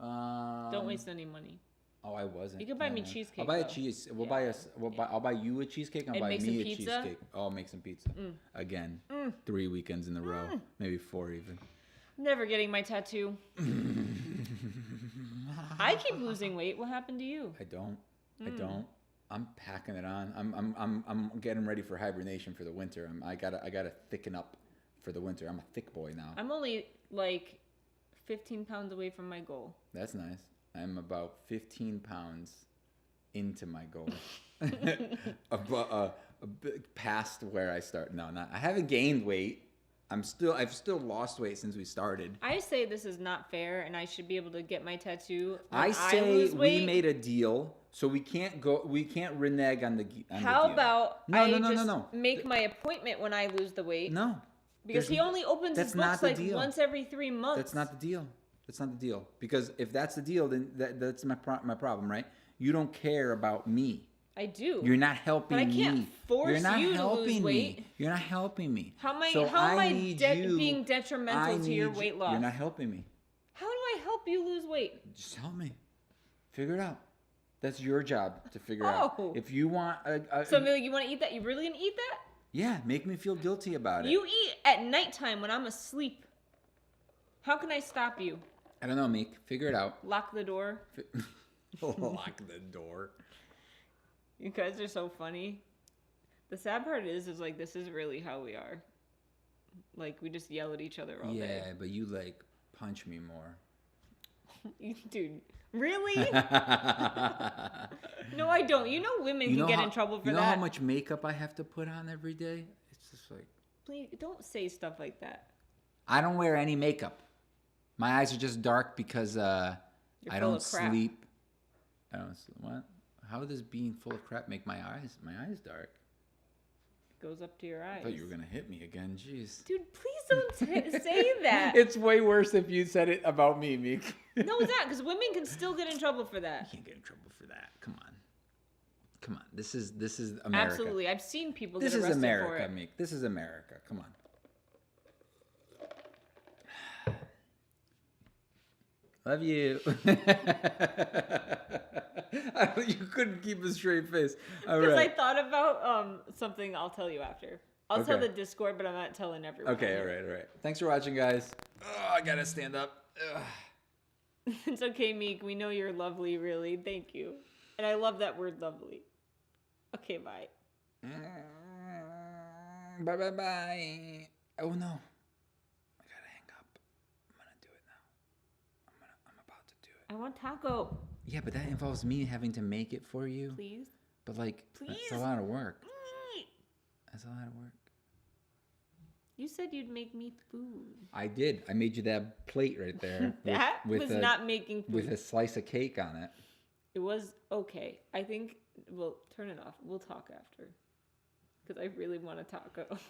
Don't waste any money. Oh, I wasn't. You can buy me cheesecake. I'll buy a cheese. I'll buy you a cheesecake. I'll buy me a cheesecake. Oh, I'll make some pizza. Again. 3 weekends in a row. Maybe 4 even. I'm never getting my tattoo. I keep losing weight. What happened to you? I don't. I'm packing it on. I'm getting ready for hibernation for the winter. I gotta thicken up for the winter. I'm a thick boy now. I'm only like 15 pounds away from my goal. That's nice. I'm about 15 pounds into my goal. Past where I start. No, not. I haven't gained weight. I've still lost weight since we started. I say this is not fair, and I should be able to get my tattoo. I say we made a deal, so we can't renege on the deal. How about I make my appointment when I lose the weight? No. Because he only opens his books like once every 3 months. That's not the deal. That's not the deal. Because if that's the deal, then that's my problem, right? You don't care about me. I do. You're not helping me. But I can't force you to lose weight. You're not helping me. How am I being detrimental to your weight loss? You're not helping me. How do I help you lose weight? Just help me. Figure it out. That's your job to figure out. If you want So I'm like, you want to eat that? You really gonna eat that? Yeah, make me feel guilty about it. You eat at nighttime when I'm asleep. How can I stop you? I don't know, Meek. Figure it out. Lock the door. Lock the door. You guys are so funny. The sad part is like, this is really how we are. Like, we just yell at each other all day. Yeah, but you, like, punch me more. Dude, really? No, I don't. You know women can get in trouble for that. You know how much makeup I have to put on every day? It's just like... Please, don't say stuff like that. I don't wear any makeup. My eyes are just dark because I don't sleep. I don't sleep. What? How does being full of crap make my eyes dark? It goes up to your eyes. I thought you were going to hit me again. Jeez. Dude, please don't say that. It's way worse if you said it about me, Meek. No, it's not, because women can still get in trouble for that. You can't get in trouble for that. Come on. Come on. This is America. Absolutely. I've seen people get arrested for it. This is America, for it. Meek. This is America. Come on. Love you. You couldn't keep a straight face. Because I thought about something I'll tell you after. I'll tell the Discord, but I'm not telling everyone. Okay, all right. Thanks for watching, guys. Oh, I gotta stand up. It's okay, Meek. We know you're lovely, really. Thank you. And I love that word, lovely. Okay, bye. Bye. Oh, no. I want taco. Yeah, but that involves me having to make it for you. Please. But like, that's a lot of work. That's a lot of work. You said you'd make me food. I did. I made you that plate right there. That was not making food. With a slice of cake on it. It was okay. I think, well, turn it off. We'll talk after. Because I really want a taco.